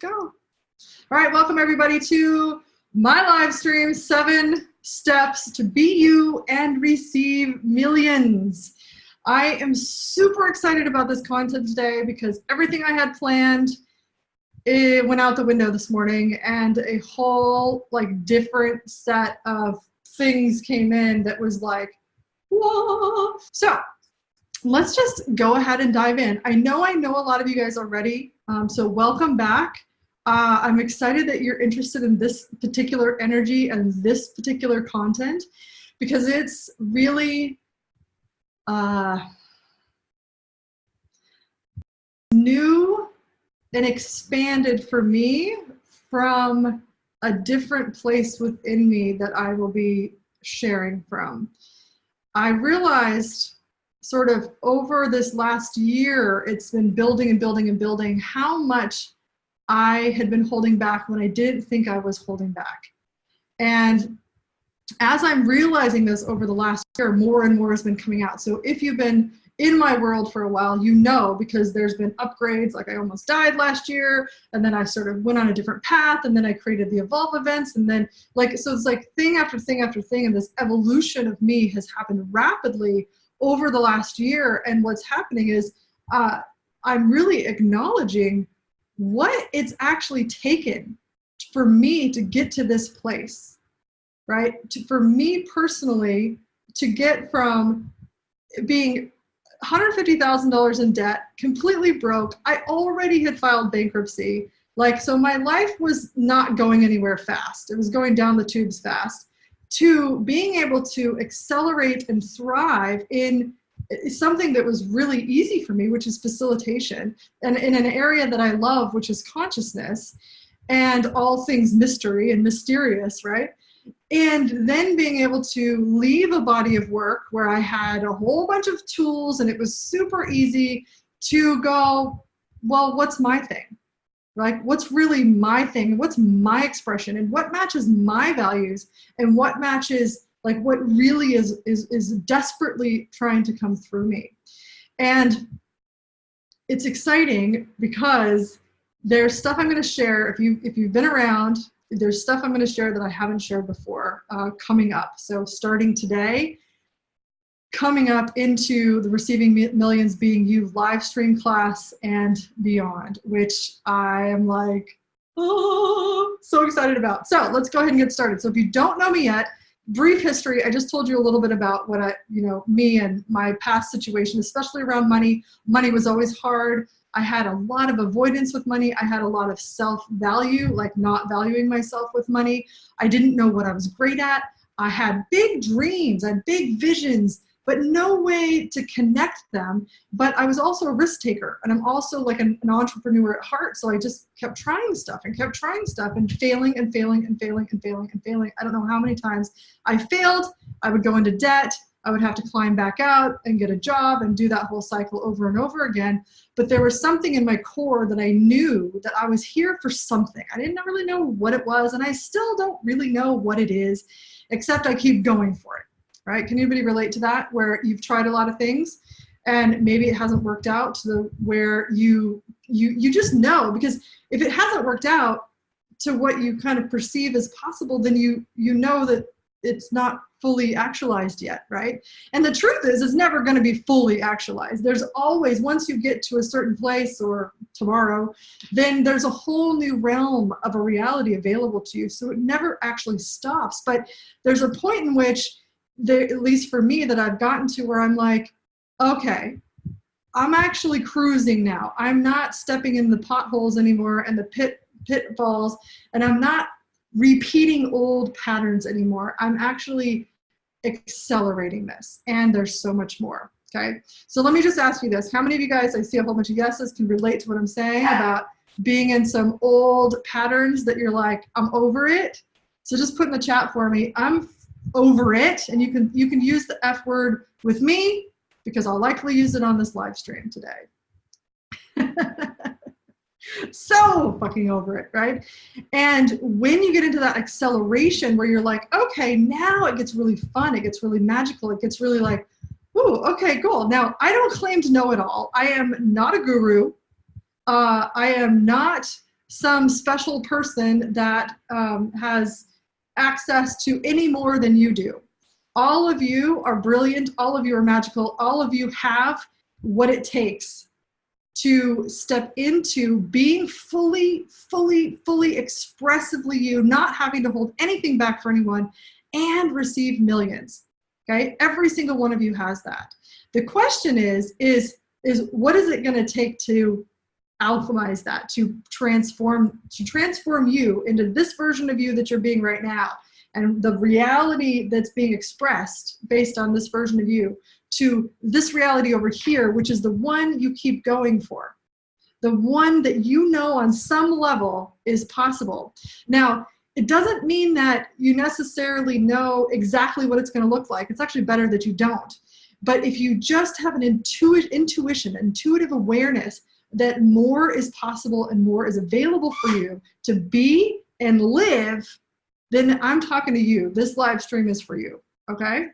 go. All right, welcome everybody to my live stream, 7 Steps to Be You and Receive Millions. I am super excited about this content today because everything I had planned, it went out the window this morning, and a whole different set of things came in that was like, whoa. So let's just go ahead and dive in. I know a lot of you guys already, so welcome back. I'm excited that you're interested in this particular energy and this particular content because it's really new and expanded for me from a different place within me that I will be sharing from. I realized sort of over this last year, it's been building and building and building how much I had been holding back when I didn't think I was holding back. And as I'm realizing this over the last year, more and more has been coming out. So if you've been in my world for a while, you know, because there's been upgrades, like I almost died last year, and then I sort of went on a different path, and then I created the Evolve events, and then so it's like thing after thing after thing, and this evolution of me has happened rapidly over the last year. And what's happening is I'm really acknowledging what it's actually taken for me to get to this place, right? For me personally, to get from being $150,000 in debt, completely broke. I already had filed bankruptcy. So my life was not going anywhere fast. It was going down the tubes fast, to being able to accelerate and thrive in something that was really easy for me, which is facilitation, and in an area that I love, which is consciousness and all things mystery and mysterious, right? And then being able to leave a body of work where I had a whole bunch of tools and it was super easy to go, well, what's my thing? What's really my thing? What's my expression? And what matches my values? And what matches what really is desperately trying to come through me? And it's exciting because there's stuff I'm going to share. If you've been around, there's stuff I'm going to share that I haven't shared before coming up. So starting today, coming up into the Receiving Millions Being You live stream class and beyond, which I am so excited about. So let's go ahead and get started. So if you don't know me yet, brief history. I just told you a little bit about what me and my past situation, especially around money. Money was always hard. I had a lot of avoidance with money. I had a lot of self-value, not valuing myself with money. I didn't know what I was great at. I had big dreams, I had big visions, but no way to connect them. But I was also a risk taker, and I'm also an entrepreneur at heart. So I just kept trying stuff and failing and failing and failing and failing and failing. I don't know how many times I failed. I would go into debt. I would have to climb back out and get a job and do that whole cycle over and over again. But there was something in my core that I knew that I was here for something. I didn't really know what it was, and I still don't really know what it is, except I keep going for it, right? Can anybody relate to that, where you've tried a lot of things and maybe it hasn't worked out to where you just know? Because if it hasn't worked out to what you kind of perceive as possible, then you know that it's not fully actualized yet, right? And the truth is, it's never going to be fully actualized. There's always, once you get to a certain place, or tomorrow, then there's a whole new realm of a reality available to you. So it never actually stops. But there's a point in which, at least for me, that I've gotten to where I'm like, okay, I'm actually cruising now. I'm not stepping in the potholes anymore and the pitfalls, and I'm not repeating old patterns anymore. I'm actually accelerating this, and there's so much more. Okay, so let me just ask you this. How many of you guys, I see a whole bunch of yeses, can relate to what I'm saying about being in some old patterns that you're like, I'm over it? So just put in the chat for me, I'm over it. And you can use the F word with me, because I'll likely use it on this live stream today. So fucking over it, right? And when you get into that acceleration where you're like, okay, now it gets really fun, it gets really magical, it gets really like, ooh, okay, cool. Now, I don't claim to know it all. I am not a guru. I am not some special person that has access to any more than you do. All of you are brilliant. All of you are magical. All of you have what it takes to step into being fully expressively you, not having to hold anything back for anyone, and receive millions. Okay, every single one of you has that. The question is what is it going to take to alchemize that, to transform you into this version of you that you're being right now, and the reality that's being expressed based on this version of you, to this reality over here, which is the one you keep going for, the one that you know on some level is possible. Now, it doesn't mean that you necessarily know exactly what it's going to look like. It's actually better that you don't. But if you just have an intuition, intuitive awareness that more is possible and more is available for you to be and live, then I'm talking to you. This live stream is for you, okay?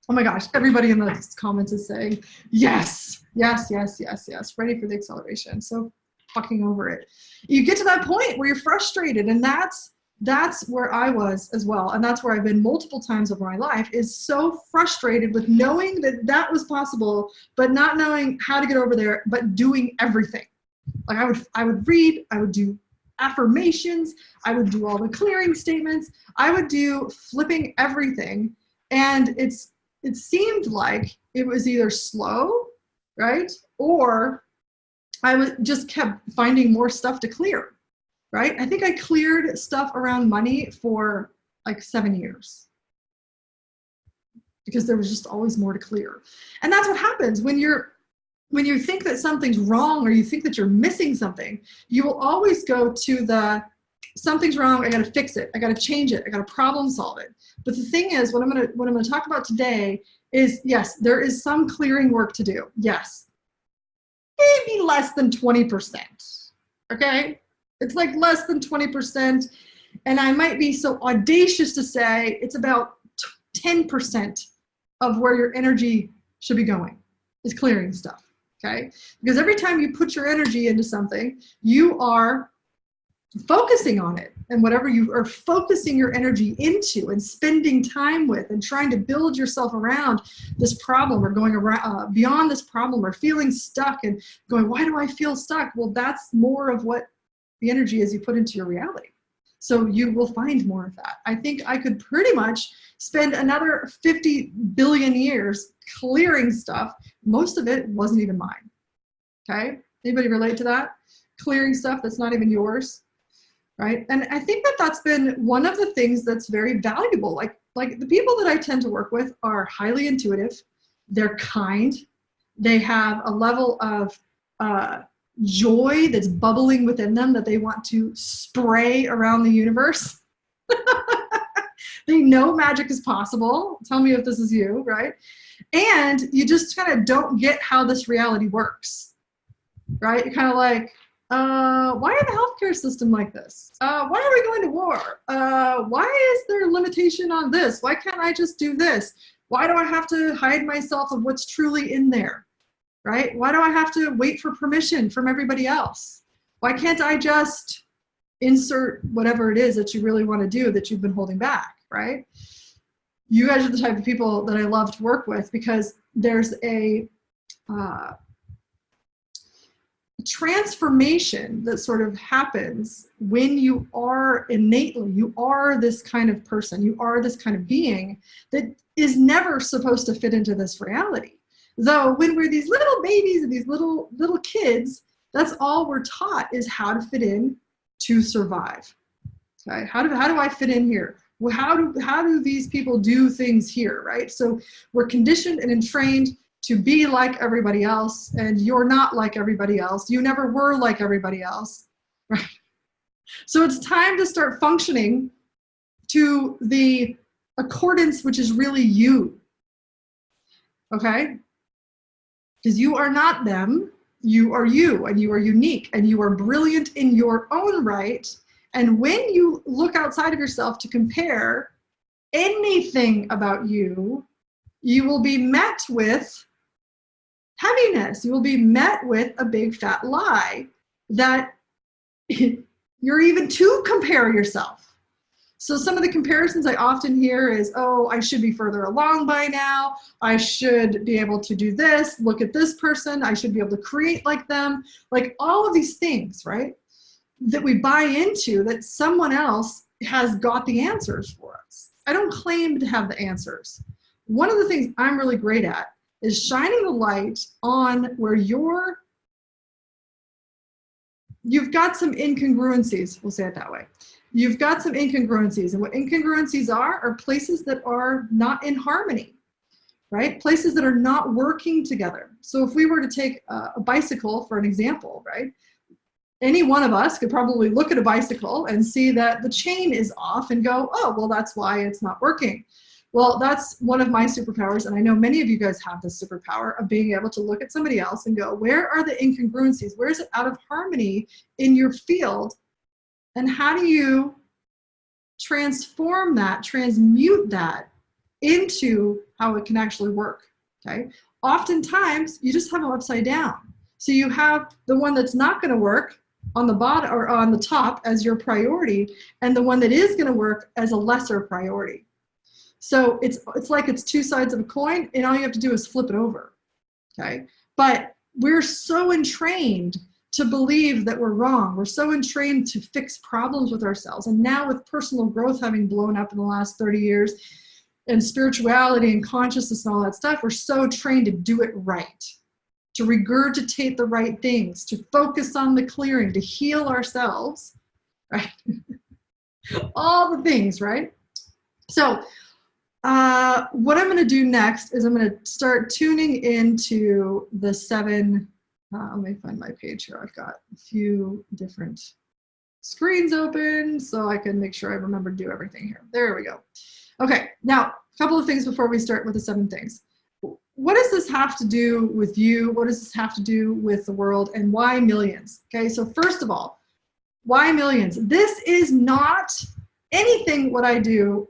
Oh my gosh, everybody in the comments is saying, yes, yes, yes, yes, yes, ready for the acceleration. So fucking over it. You get to that point where you're frustrated, and that's where I was as well. And that's where I've been multiple times over my life, is so frustrated with knowing that that was possible, but not knowing how to get over there, but doing everything. Like I would read, I would do affirmations, I would do all the clearing statements, I would do flipping everything. And it seemed like it was either slow, right? Or I just kept finding more stuff to clear, right? I think I cleared stuff around money for like 7 years because there was just always more to clear. And that's what happens when you think that something's wrong, or you think that you're missing something. You will always go to the something's wrong, I got to fix it, I got to change it, I got to problem solve it. But the thing is, what I'm going to talk about today is, yes, there is some clearing work to do. Yes, maybe less than 20%. Okay, it's like less than 20%, and I might be so audacious to say it's about 10% of where your energy should be going is clearing stuff. Okay, because every time you put your energy into something, you are focusing on it, and whatever you are focusing your energy into and spending time with and trying to build yourself around this problem, or going around beyond this problem, or feeling stuck and going, why do I feel stuck? Well, that's more of what the energy is you put into your reality. So you will find more of that. I think I could pretty much spend another 50 billion years clearing stuff. Most of it wasn't even mine. Okay, anybody relate to that? Clearing stuff that's not even yours. Right? And I think that that's been one of the things that's very valuable. Like the people that I tend to work with are highly intuitive. They're kind. They have a level of joy that's bubbling within them that they want to spray around the universe. They know magic is possible. Tell me if this is you, right? And you just kind of don't get how this reality works, right? You're kind of like, why are the healthcare system like this? Why are we going to war? Why is there a limitation on this? Why can't I just do this? Why do I have to hide myself of what's truly in there, right? Why do I have to wait for permission from everybody else? Why can't I just insert whatever it is that you really want to do that you've been holding back, right? You guys are the type of people that I love to work with, because there's a transformation that sort of happens when you are innately, you are this kind of person, you are this kind of being that is never supposed to fit into this reality. Though when we're these little babies and these little kids, that's all we're taught, is how to fit in to survive. Okay, how do I fit in here? Well, how do these people do things here, right? So we're conditioned and entrained to be like everybody else, and you're not like everybody else. You never were like everybody else, right? So it's time to start functioning to the accordance, which is really you, okay? Because you are not them, you are you, and you are unique, and you are brilliant in your own right. And when you look outside of yourself to compare anything about you, you will be met with heaviness. You will be met with a big fat lie that You're even to compare yourself. So some of the comparisons I often hear is, oh, I should be further along by now. I should be able to do this. Look at this person. I should be able to create like them. Like all of these things, right? That we buy into, that someone else has got the answers for us. I don't claim to have the answers. One of the things I'm really great at is shining the light on where you've got some incongruencies, we'll say it that way. You've got some incongruencies, and what incongruencies are places that are not in harmony, right? Places that are not working together. So if we were to take a bicycle for an example, right? Any one of us could probably look at a bicycle and see that the chain is off and go, oh, well, that's why it's not working. Well, that's one of my superpowers, and I know many of you guys have this superpower of being able to look at somebody else and go, where are the incongruencies? Where is it out of harmony in your field? And how do you transform that, transmute that into how it can actually work, okay? Oftentimes, you just have them upside down. So you have the one that's not gonna work on the bottom or on the top as your priority, and the one that is gonna work as a lesser priority. So it's like it's two sides of a coin, and all you have to do is flip it over, okay? But we're so entrained to believe that we're wrong. We're so entrained to fix problems with ourselves. And now with personal growth having blown up in the last 30 years, and spirituality and consciousness and all that stuff, we're so trained to do it right, to regurgitate the right things, to focus on the clearing, to heal ourselves, right? All the things, right? So what I'm going to do next is I'm going to start tuning into the 7, let me find my page here. I've got a few different screens open so I can make sure I remember to do everything here. There we go. Okay, now a couple of things before we start with the 7 things. What does this have to do with you? What does this have to do with the world, and why millions? Okay, so first of all, why millions? This is not anything what I do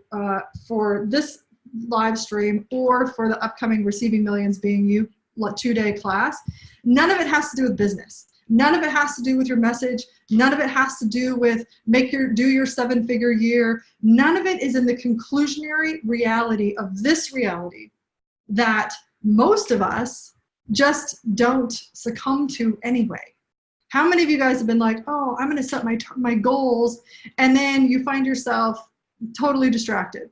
for this live stream or for the upcoming Receiving Millions Being You 2-day class. None of it has to do with business. None of it has to do with your message. None of it has to do with do your 7-figure year. None of it is in the conclusionary reality of this reality that most of us just don't succumb to anyway. How many of you guys have been like, oh, I'm going to set my goals, and then you find yourself totally distracted,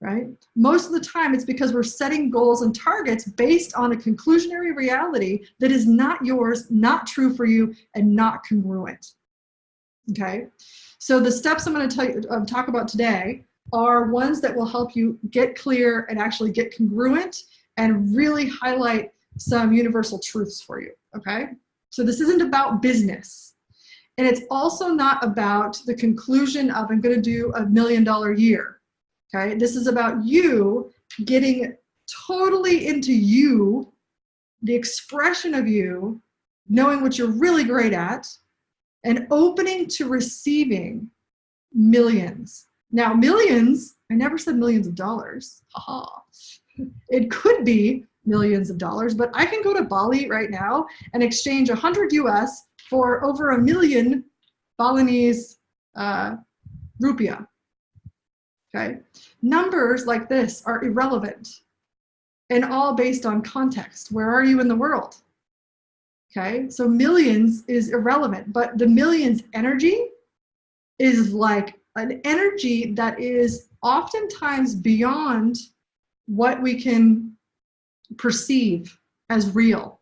right? Most of the time it's because we're setting goals and targets based on a conclusionary reality that is not yours, not true for you, and not congruent, okay? So the steps I'm going to talk about today are ones that will help you get clear and actually get congruent and really highlight some universal truths for you, okay? So this isn't about business. And it's also not about the conclusion of I'm going to do $1 million year, okay? This is about you getting totally into you, the expression of you, knowing what you're really great at, and opening to receiving millions. Now, millions, I never said millions of dollars. Haha. It could be millions of dollars, but I can go to Bali right now and exchange 100 US for over 1 million Balinese rupiah. Okay? Numbers like this are irrelevant and all based on context. Where are you in the world? Okay? So millions is irrelevant, but the millions energy is like an energy that is oftentimes beyond what we can perceive as real.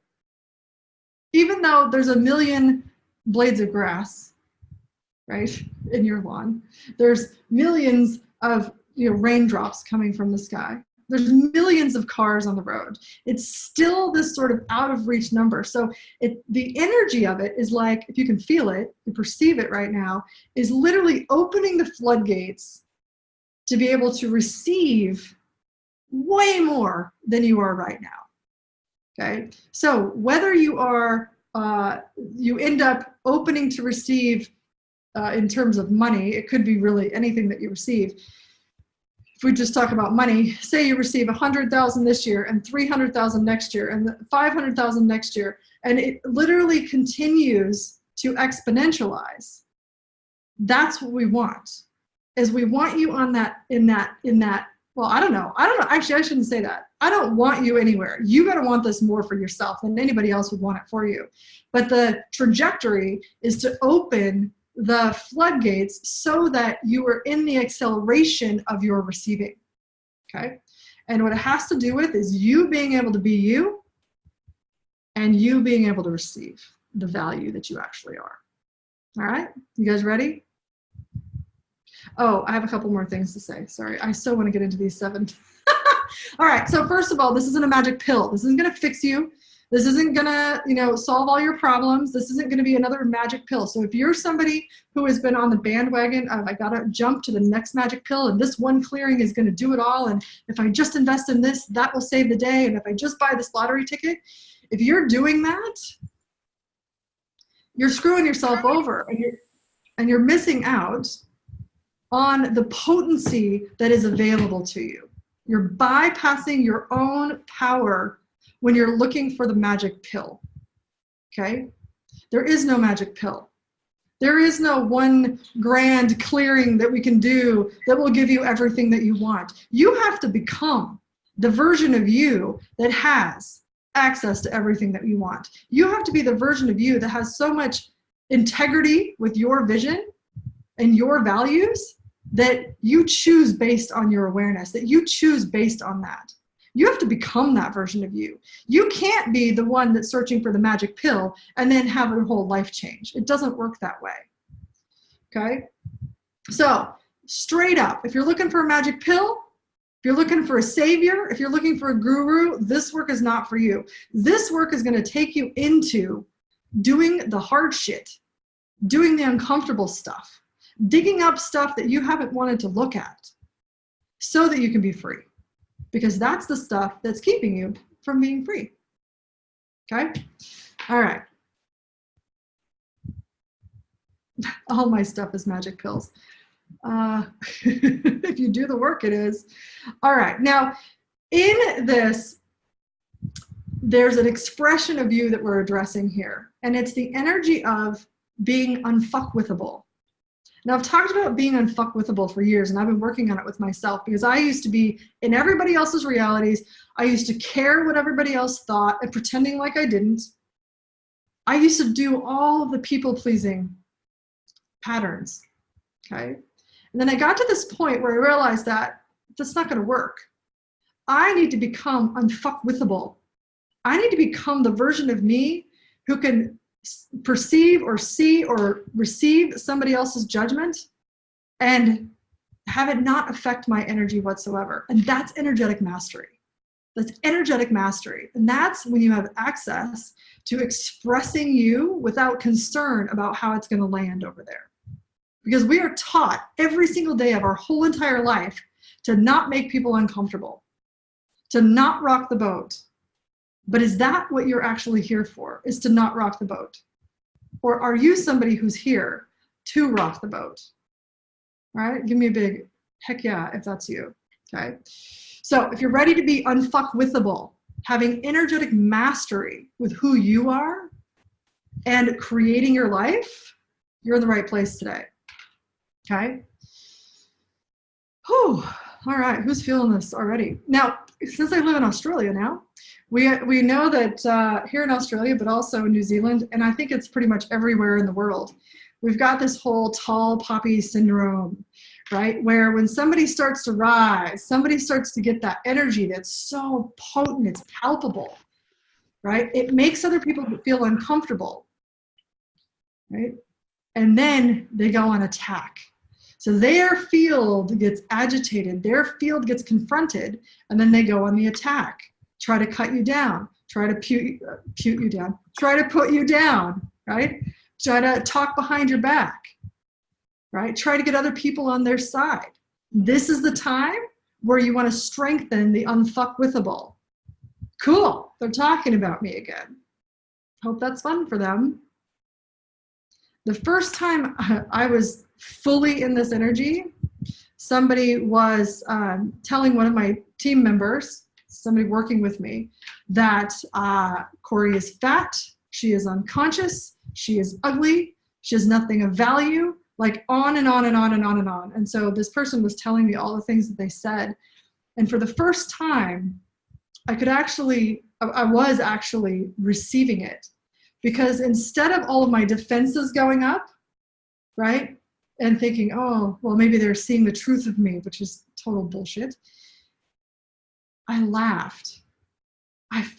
Even though there's 1 million blades of grass, right, in your lawn, there's millions of raindrops coming from the sky, there's millions of cars on the road, it's still this sort of out of reach number. So the energy of it is like, if you can feel it, you perceive it right now, is literally opening the floodgates to be able to receive way more than you are right now. Okay, so whether you are you end up opening to receive in terms of money, it could be really anything that you receive. If we just talk about money, say you receive 100,000 this year and 300,000 next year and 500,000 next year, and it literally continues to exponentialize. That's what we want, is we want you on that, in that, well, I don't know. Actually, I shouldn't say that. I don't want you anywhere. You got to want this more for yourself than anybody else would want it for you. But the trajectory is to open the floodgates so that you are in the acceleration of your receiving. Okay? And what it has to do with is you being able to be you and you being able to receive the value that you actually are. All right? You guys ready? Oh, I have a couple more things to say. Sorry, I so want to get into these 7. All right, so first of all, this isn't a magic pill. This isn't going to fix you. This isn't going to, solve all your problems. This isn't going to be another magic pill. So if you're somebody who has been on the bandwagon of, I got to jump to the next magic pill, and this one clearing is going to do it all, and if I just invest in this, that will save the day, and if I just buy this lottery ticket, if you're doing that, you're screwing yourself over, and you're missing out on the potency that is available to you. You're bypassing your own power when you're looking for the magic pill, okay? There is no magic pill. There is no one grand clearing that we can do that will give you everything that you want. You have to become the version of you that has access to everything that you want. You have to be the version of you that has so much integrity with your vision and your values that you choose based on your awareness, that you choose based on that. You have to become that version of you. You can't be the one that's searching for the magic pill and then have your whole life change. It doesn't work that way, okay? So straight up, if you're looking for a magic pill, if you're looking for a savior, if you're looking for a guru, this work is not for you. This work is going to take you into doing the hard shit, doing the uncomfortable stuff, digging up stuff that you haven't wanted to look at so that you can be free. Because that's the stuff that's keeping you from being free. Okay? All right. All my stuff is magic pills. If you do the work, it is. All right. Now, in this, there's an expression of you that we're addressing here. And it's the energy of being unfuckwithable. Now, I've talked about being unfuckwithable for years, and I've been working on it with myself because I used to be in everybody else's realities. I used to care what everybody else thought and pretending like I didn't. I used to do all of the people-pleasing patterns, okay? And then I got to this point where I realized that that's not going to work. I need to become unfuckwithable. I need to become the version of me who can perceive or see or receive somebody else's judgment and have it not affect my energy whatsoever. And that's energetic mastery. That's energetic mastery. And that's when you have access to expressing you without concern about how it's going to land over there. Because we are taught every single day of our whole entire life to not make people uncomfortable, to not rock the boat. But is that what you're actually here for, is to not rock the boat? Or are you somebody who's here to rock the boat? All right, give me a big heck yeah if that's you, okay? So if you're ready to be unfuckwithable, having energetic mastery with who you are and creating your life, you're in the right place today, okay? Whew. All right, who's feeling this already? Now, since I live in Australia now, we know that here in Australia, but also in New Zealand, and I think it's pretty much everywhere in the world, we've got this whole tall poppy syndrome, right? Where when somebody starts to rise, somebody starts to get that energy that's so potent, it's palpable, right? It makes other people feel uncomfortable, right? And then they go on attack. So their field gets agitated, their field gets confronted, and then they go on the attack. Try to cut you down, try to put you down, right? Try to talk behind your back, right? Try to get other people on their side. This is the time where you want to strengthen the unfuckwithable. Cool, they're talking about me again. Hope that's fun for them. The first time I was fully in this energy, somebody was telling one of my team members, somebody working with me, that Cory is fat, she is unconscious, she is ugly, she has nothing of value, like on and on and on and on and on. And so this person was telling me all the things that they said. And for the first time, I was actually receiving it, because instead of all of my defenses going up, right, and thinking, oh, well, maybe they're seeing the truth of me, which is total bullshit, I laughed.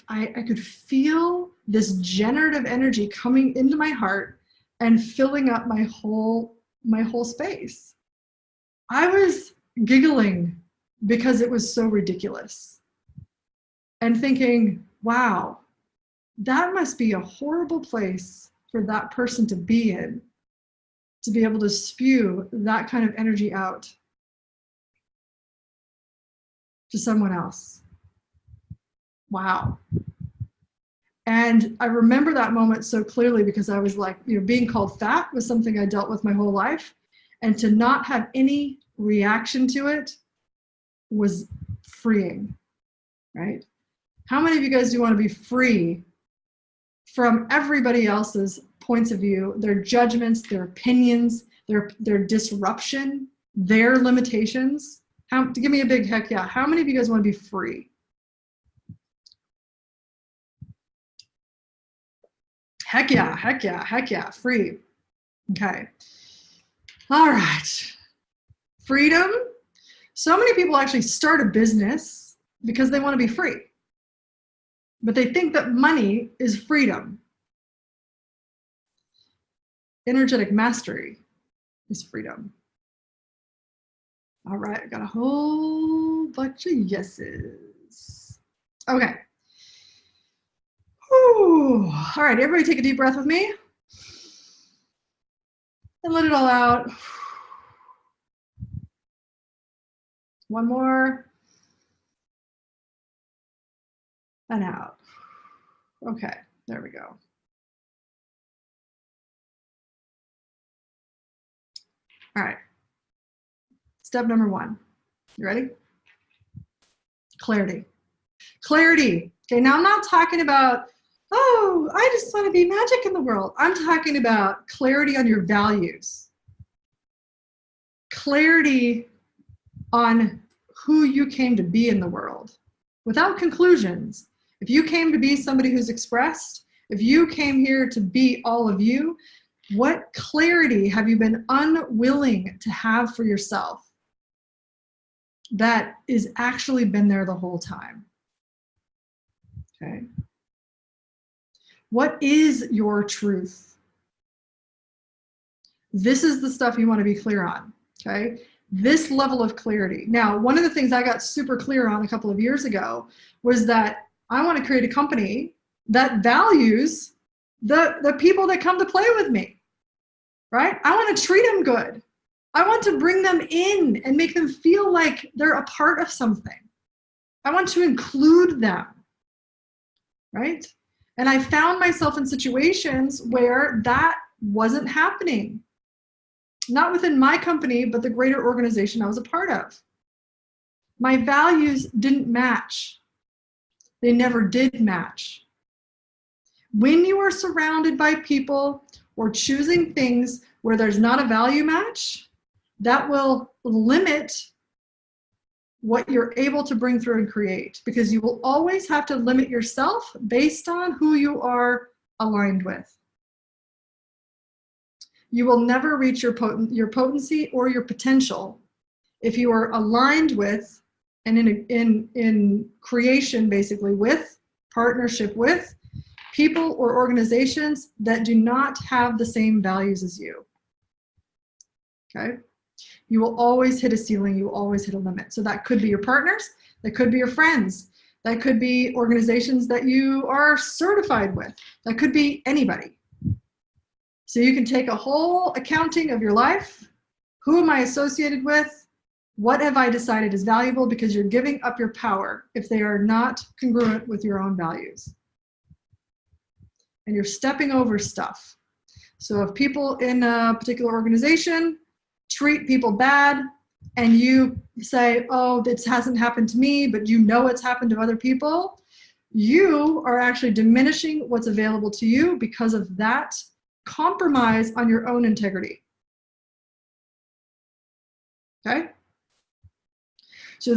I could feel this generative energy coming into my heart and filling up my whole space. I was giggling because it was so ridiculous and thinking, wow, that must be a horrible place for that person to be in, to be able to spew that kind of energy out to someone else. Wow. And I remember that moment so clearly, because I was like, being called fat was something I dealt with my whole life. And to not have any reaction to it was freeing, right? How many of you guys do want to be free from everybody else's points of view, their judgments, their opinions, their disruption, their limitations? Give me a big heck yeah. How many of you guys want to be free? Heck yeah, heck yeah, heck yeah, free. Okay. All right. Freedom. So many people actually start a business because they want to be free, but they think that money is freedom. Energetic mastery is freedom. All right, I got a whole bunch of yeses. Okay. Whew. All right, everybody take a deep breath with me and let it all out. One more. And out. Okay, there we go. All right. Step number 1. You ready? Clarity. Clarity. Okay, now I'm not talking about, oh, I just want to be magic in the world. I'm talking about clarity on your values. Clarity on who you came to be in the world, without conclusions. If you came to be somebody who's expressed, if you came here to be all of you, what clarity have you been unwilling to have for yourself that is actually been there the whole time? Okay. What is your truth? This is the stuff you want to be clear on. Okay. This level of clarity. Now, one of the things I got super clear on a couple of years ago was that I want to create a company that values the people that come to play with me, right? I want to treat them good. I want to bring them in and make them feel like they're a part of something. I want to include them, right? And I found myself in situations where that wasn't happening. Not within my company, but the greater organization I was a part of. My values didn't match. They never did match. When you are surrounded by people or choosing things where there's not a value match, that will limit what you're able to bring through and create, because you will always have to limit yourself based on who you are aligned with. You will never reach your potency or your potential if you are aligned with, and in creation basically, with partnership with people or organizations that do not have the same values as you. Okay? You will always hit a ceiling, you will always hit a limit. So that could be your partners, that could be your friends, that could be organizations that you are certified with, that could be anybody. So you can take a whole accounting of your life. Who am I associated with? What have I decided is valuable? Because you're giving up your power if they are not congruent with your own values. And you're stepping over stuff. So if people in a particular organization treat people bad, and you say, oh, this hasn't happened to me, but you know it's happened to other people, you are actually diminishing what's available to you because of that compromise on your own integrity. Okay? So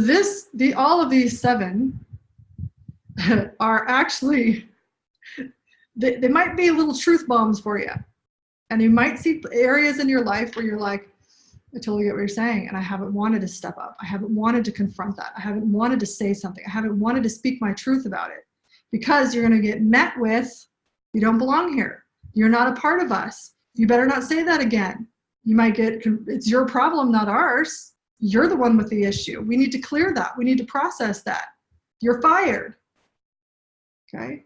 all of these 7 are actually, they might be little truth bombs for you. And you might see areas in your life where you're like, I totally get what you're saying, and I haven't wanted to step up. I haven't wanted to confront that. I haven't wanted to say something. I haven't wanted to speak my truth about it, because you're going to get met with, you don't belong here. You're not a part of us. You better not say that again. You might get, it's your problem, not ours. You're the one with the issue. We need to clear that. We need to process that. You're fired. Okay?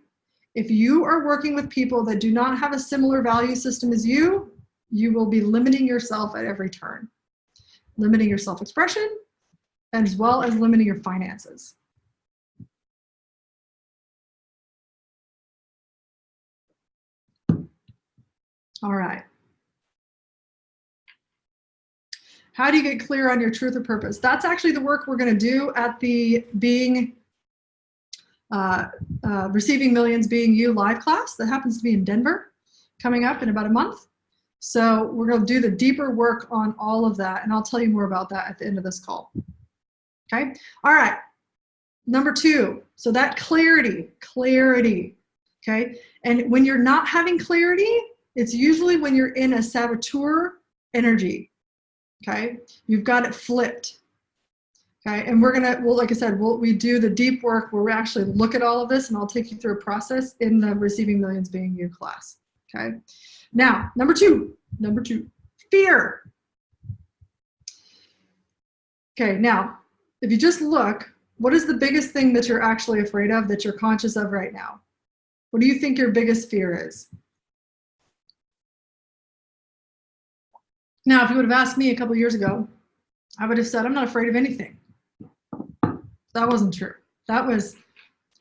If you are working with people that do not have a similar value system as you will be limiting yourself at every turn. Limiting your self-expression, as well as limiting your finances. All right. How do you get clear on your truth or purpose? That's actually the work we're going to do at the Receiving Millions Being You live class that happens to be in Denver, coming up in about a month. So we're going to do the deeper work on all of that, and I'll tell you more about that at the end of this call. Okay? All right. Number 2, so that clarity. Okay? And when you're not having clarity, it's usually when you're in a saboteur energy. Okay? You've got it flipped. Okay? And we're going to, well, like I said, we do the deep work where we actually look at all of this, and I'll take you through a process in the Receiving Millions Being You class. Okay? Now, number two, fear. Okay, now, if you just look, what is the biggest thing that you're actually afraid of, that you're conscious of right now? What do you think your biggest fear is? Now, if you would have asked me a couple years ago, I would have said, I'm not afraid of anything. That wasn't true. That was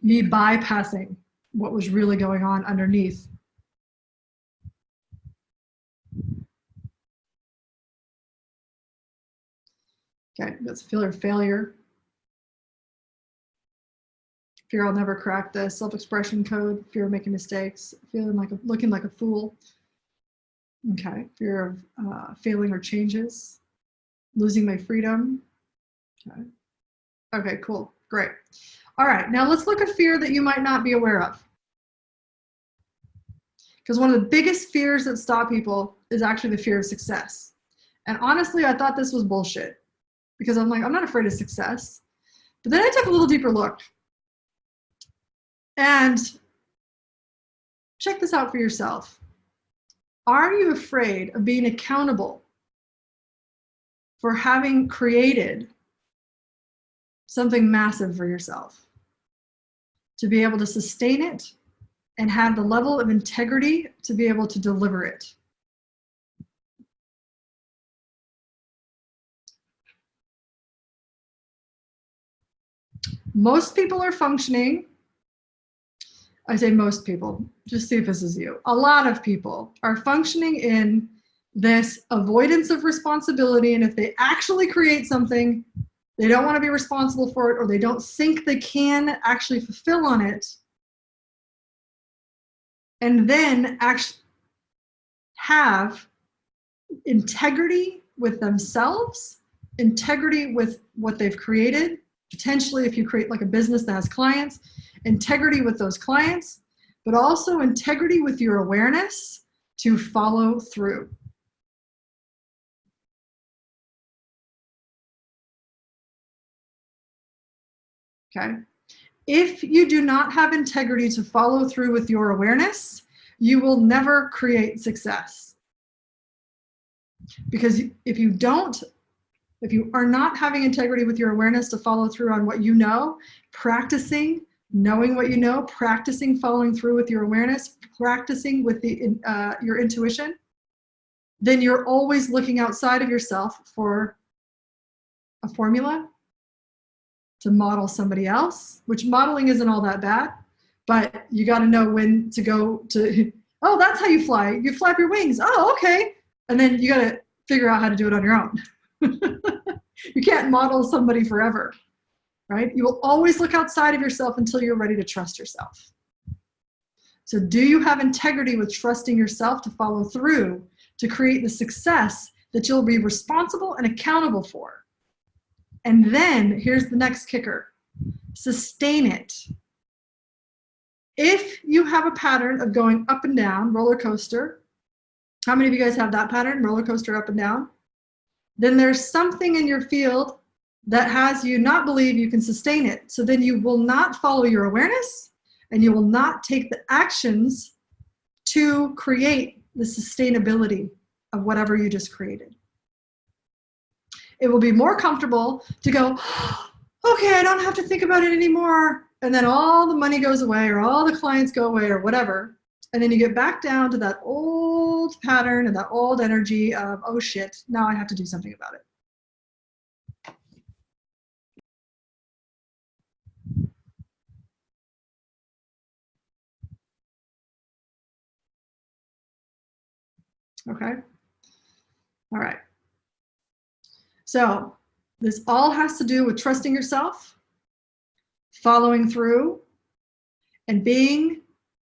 me bypassing what was really going on underneath. Okay, that's fear of failure. Fear I'll never crack the self-expression code. Fear of making mistakes. Looking like a fool. Okay, fear of failing or changes. Losing my freedom. Okay, cool, great. All right, now let's look at fear that you might not be aware of. Because one of the biggest fears that stop people is actually the fear of success. And honestly, I thought this was bullshit. Because I'm like, I'm not afraid of success. But then I took a little deeper look. And check this out for yourself. Are you afraid of being accountable for having created something massive for yourself? To be able to sustain it and have the level of integrity to be able to deliver it. Most people are functioning, I say most people, just see if this is you. A lot of people are functioning in this avoidance of responsibility, and if they actually create something, they don't want to be responsible for it, or they don't think they can actually fulfill on it, and then actually have integrity with themselves, integrity with what they've created. Potentially, if you create like a business that has clients, integrity with those clients, but also integrity with your awareness to follow through. Okay? If you do not have integrity to follow through with your awareness, you will never create success. Because if you are not having integrity with your awareness to follow through on what you know, practicing knowing what you know, practicing following through with your awareness, practicing with your intuition, then you're always looking outside of yourself for a formula to model somebody else, which modeling isn't all that bad, but you got to know when to go to, oh, that's how you fly. You flap your wings. Oh, okay. And then you got to figure out how to do it on your own. You can't model somebody forever, right? You will always look outside of yourself until you're ready to trust yourself. So do you have integrity with trusting yourself to follow through to create the success that you'll be responsible and accountable for? And then here's the next kicker. Sustain it. If you have a pattern of going up and down, roller coaster, how many of you guys have that pattern, roller coaster up and down? Then there's something in your field that has you not believe you can sustain it. So then you will not follow your awareness and you will not take the actions to create the sustainability of whatever you just created. It will be more comfortable to go, okay, I don't have to think about it anymore. And then all the money goes away or all the clients go away or whatever. And then you get back down to that old pattern and that old energy of, oh shit, now I have to do something about it. Okay. All right. So this all has to do with trusting yourself, following through, and being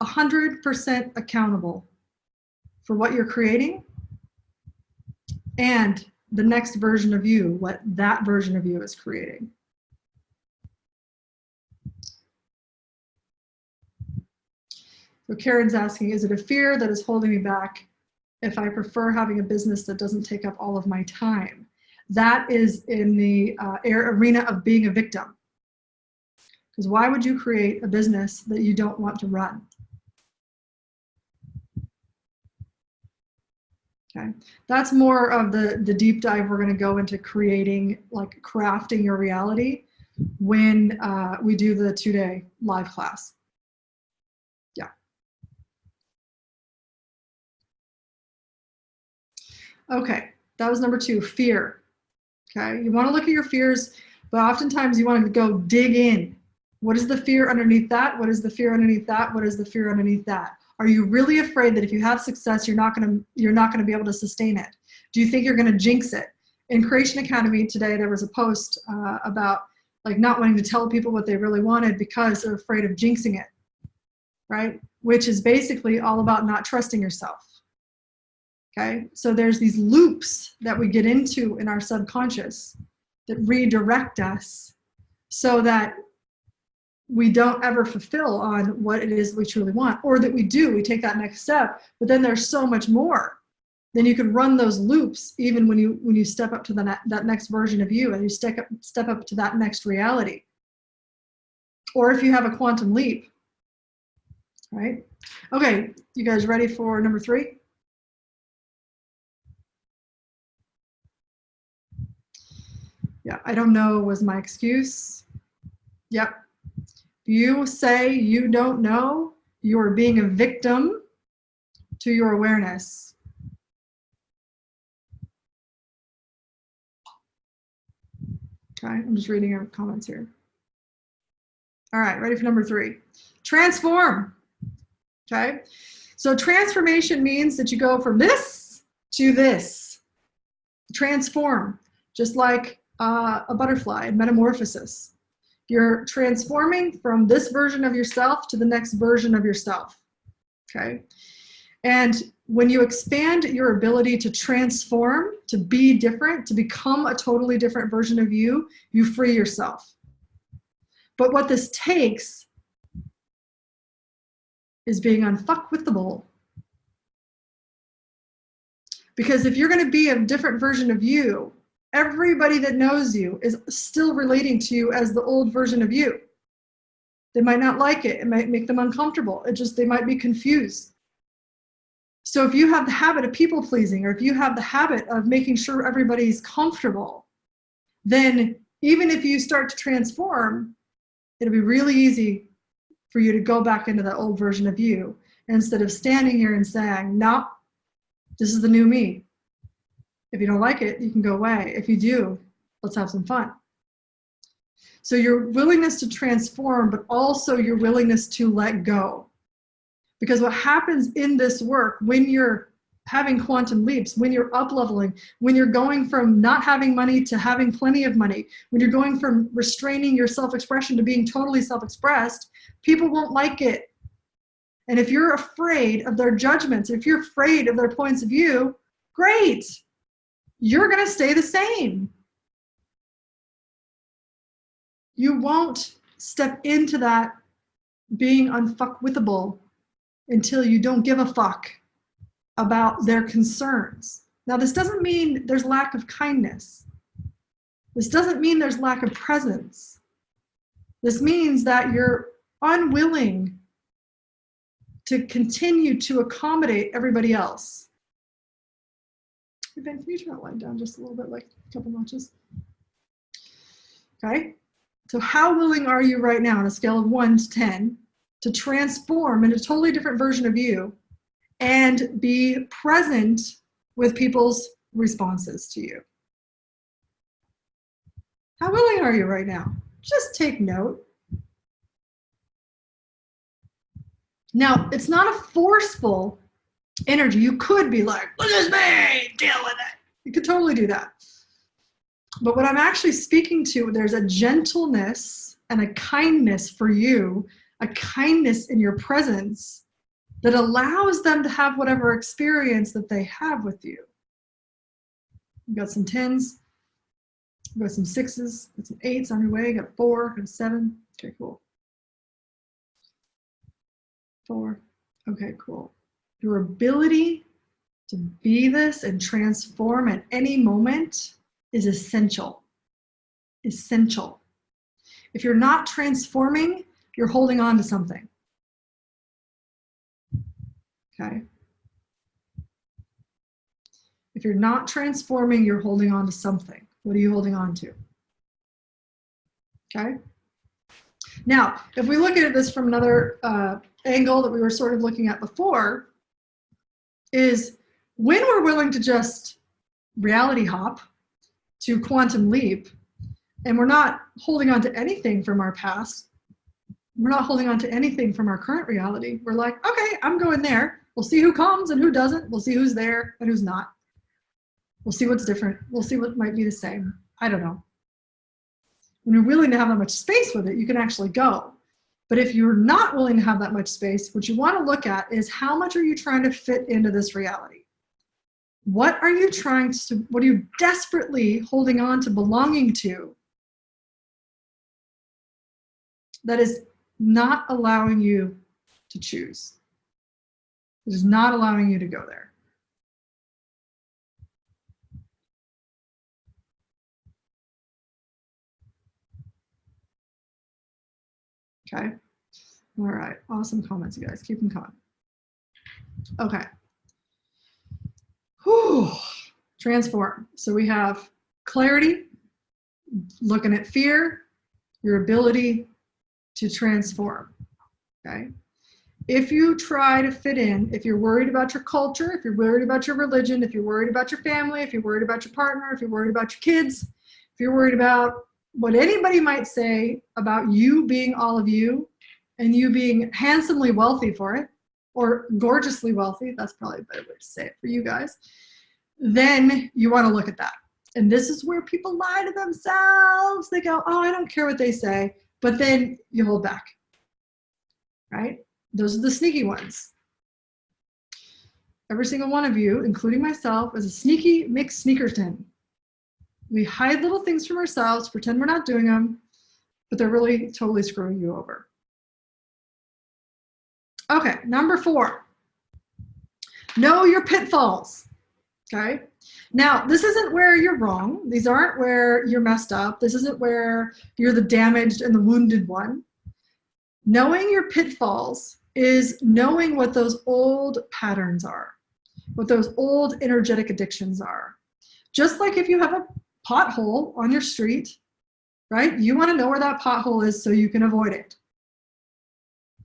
100% accountable for what you're creating and the next version of you, what that version of you is creating. So Karen's asking, is it a fear that is holding me back if I prefer having a business that doesn't take up all of my time? That is in the arena of being a victim. Because why would you create a business that you don't want to run? Okay, that's more of the deep dive we're going to go into creating, like crafting your reality when we do the 2-day live class. Yeah. Okay, that was number 2, fear. Okay, you want to look at your fears, but oftentimes you want to go dig in. What is the fear underneath that? What is the fear underneath that? What is the fear underneath that? Are you really afraid that if you have success, you're not going to be able to sustain it? Do you think you're going to jinx it? In Creation Academy today, there was a post about like not wanting to tell people what they really wanted because they're afraid of jinxing it, right? Which is basically all about not trusting yourself. Okay, so there's these loops that we get into in our subconscious that redirect us so that we don't ever fulfill on what it is we truly want, or that we do, we take that next step, but then there's so much more. Then you can run those loops even when you step up to that next version of you and you step up to that next reality. Or if you have a quantum leap, right? Okay, you guys ready for number 3? Yeah, I don't know was my excuse. Yep. If you say you don't know, you're being a victim to your awareness. Okay, I'm just reading your comments here. All right, ready for number 3. Transform. Okay, so transformation means that you go from this to this. Transform, just like a butterfly, metamorphosis. You're transforming from this version of yourself to the next version of yourself, okay? And when you expand your ability to transform, to be different, to become a totally different version of you, you free yourself. But what this takes is being unfuckwithable. Because if you're going to be a different version of you, everybody that knows you is still relating to you as the old version of you. They might not like it. It might make them uncomfortable. They might be confused. So if you have the habit of people pleasing, or if you have the habit of making sure everybody's comfortable, then even if you start to transform, it'll be really easy for you to go back into that old version of you instead of standing here and saying, no, this is the new me. If you don't like it, you can go away. If you do, let's have some fun. So your willingness to transform, but also your willingness to let go. Because what happens in this work when you're having quantum leaps, when you're up-leveling, when you're going from not having money to having plenty of money, when you're going from restraining your self-expression to being totally self-expressed, people won't like it. And if you're afraid of their judgments, if you're afraid of their points of view, great. You're going to stay the same. You won't step into that being unfuckwithable until you don't give a fuck about their concerns. Now, this doesn't mean there's lack of kindness. This doesn't mean there's lack of presence. This means that you're unwilling to continue to accommodate everybody else. Ben, can you turn that light down just a little bit, like a couple notches? Okay. So how willing are you right now on a scale of 1 to 10 to transform into a totally different version of you and be present with people's responses to you? How willing are you right now? Just take note. Now, it's not a forceful energy. You could be like, look at me, deal with it. You could totally do that. But what I'm actually speaking to, there's a gentleness and a kindness for you, a kindness in your presence that allows them to have whatever experience that they have with you. You got some 10s, you got some 6s, got some 8s on your way, you got 4, got 7. Okay, cool. 4. Okay, cool. Your ability to be this and transform at any moment is essential. Essential. If you're not transforming, you're holding on to something. Okay? If you're not transforming, you're holding on to something. What are you holding on to? Okay? Now, if we look at this from another angle that we were sort of looking at before, is when we're willing to just reality hop to quantum leap, and we're not holding on to anything from our past, we're not holding on to anything from our current reality. We're like, okay, I'm going there. We'll see who comes and who doesn't. We'll see who's there and who's not. We'll see what's different. We'll see what might be the same. I don't know. When you're willing to have that much space with it, you can actually go. But if you're not willing to have that much space, what you want to look at is how much are you trying to fit into this reality? What are you trying to, what are you desperately holding on to, belonging to, that is not allowing you to choose? It is not allowing you to go there. Okay. All right. Awesome comments, you guys. Keep them coming. Okay. Whew. Transform. So we have clarity, looking at fear, your ability to transform. Okay. If you try to fit in, if you're worried about your culture, if you're worried about your religion, if you're worried about your family, if you're worried about your partner, if you're worried about your kids, if you're worried about what anybody might say about you being all of you and you being handsomely wealthy for it, or gorgeously wealthy, that's probably a better way to say it for you guys, then you want to look at that. And this is where people lie to themselves. They go, oh, I don't care what they say, but then you hold back, right? Those are the sneaky ones. Every single one of you, including myself, is a sneaky mixed sneakerton. We hide little things from ourselves, pretend we're not doing them, but they're really totally screwing you over. Okay, number 4. Know your pitfalls. Okay. Now, this isn't where you're wrong. These aren't where you're messed up. This isn't where you're the damaged and the wounded one. Knowing your pitfalls is knowing what those old patterns are, what those old energetic addictions are. Just like if you have a pothole on your street, right? You want to know where that pothole is so you can avoid it.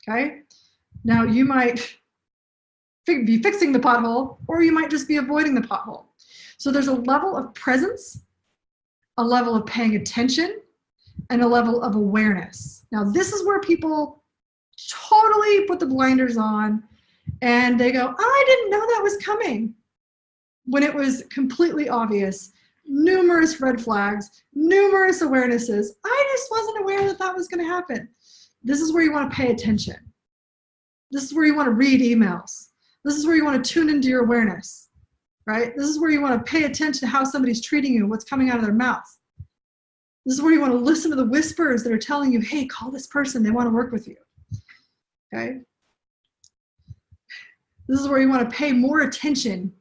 Okay? Now, you might be fixing the pothole, or you might just be avoiding the pothole. So there's a level of presence, a level of paying attention, and a level of awareness. Now, this is where people totally put the blinders on and they go, oh, I didn't know that was coming, when it was completely obvious. Numerous red flags, numerous awarenesses. I just wasn't aware that that was going to happen. This is where you want to pay attention. This is where you want to read emails. This is where you want to tune into your awareness, right? This is where you want to pay attention to how somebody's treating you, what's coming out of their mouth. This is where you want to listen to the whispers that are telling you, hey, call this person, they want to work with you. Okay? This is where you want to pay more attention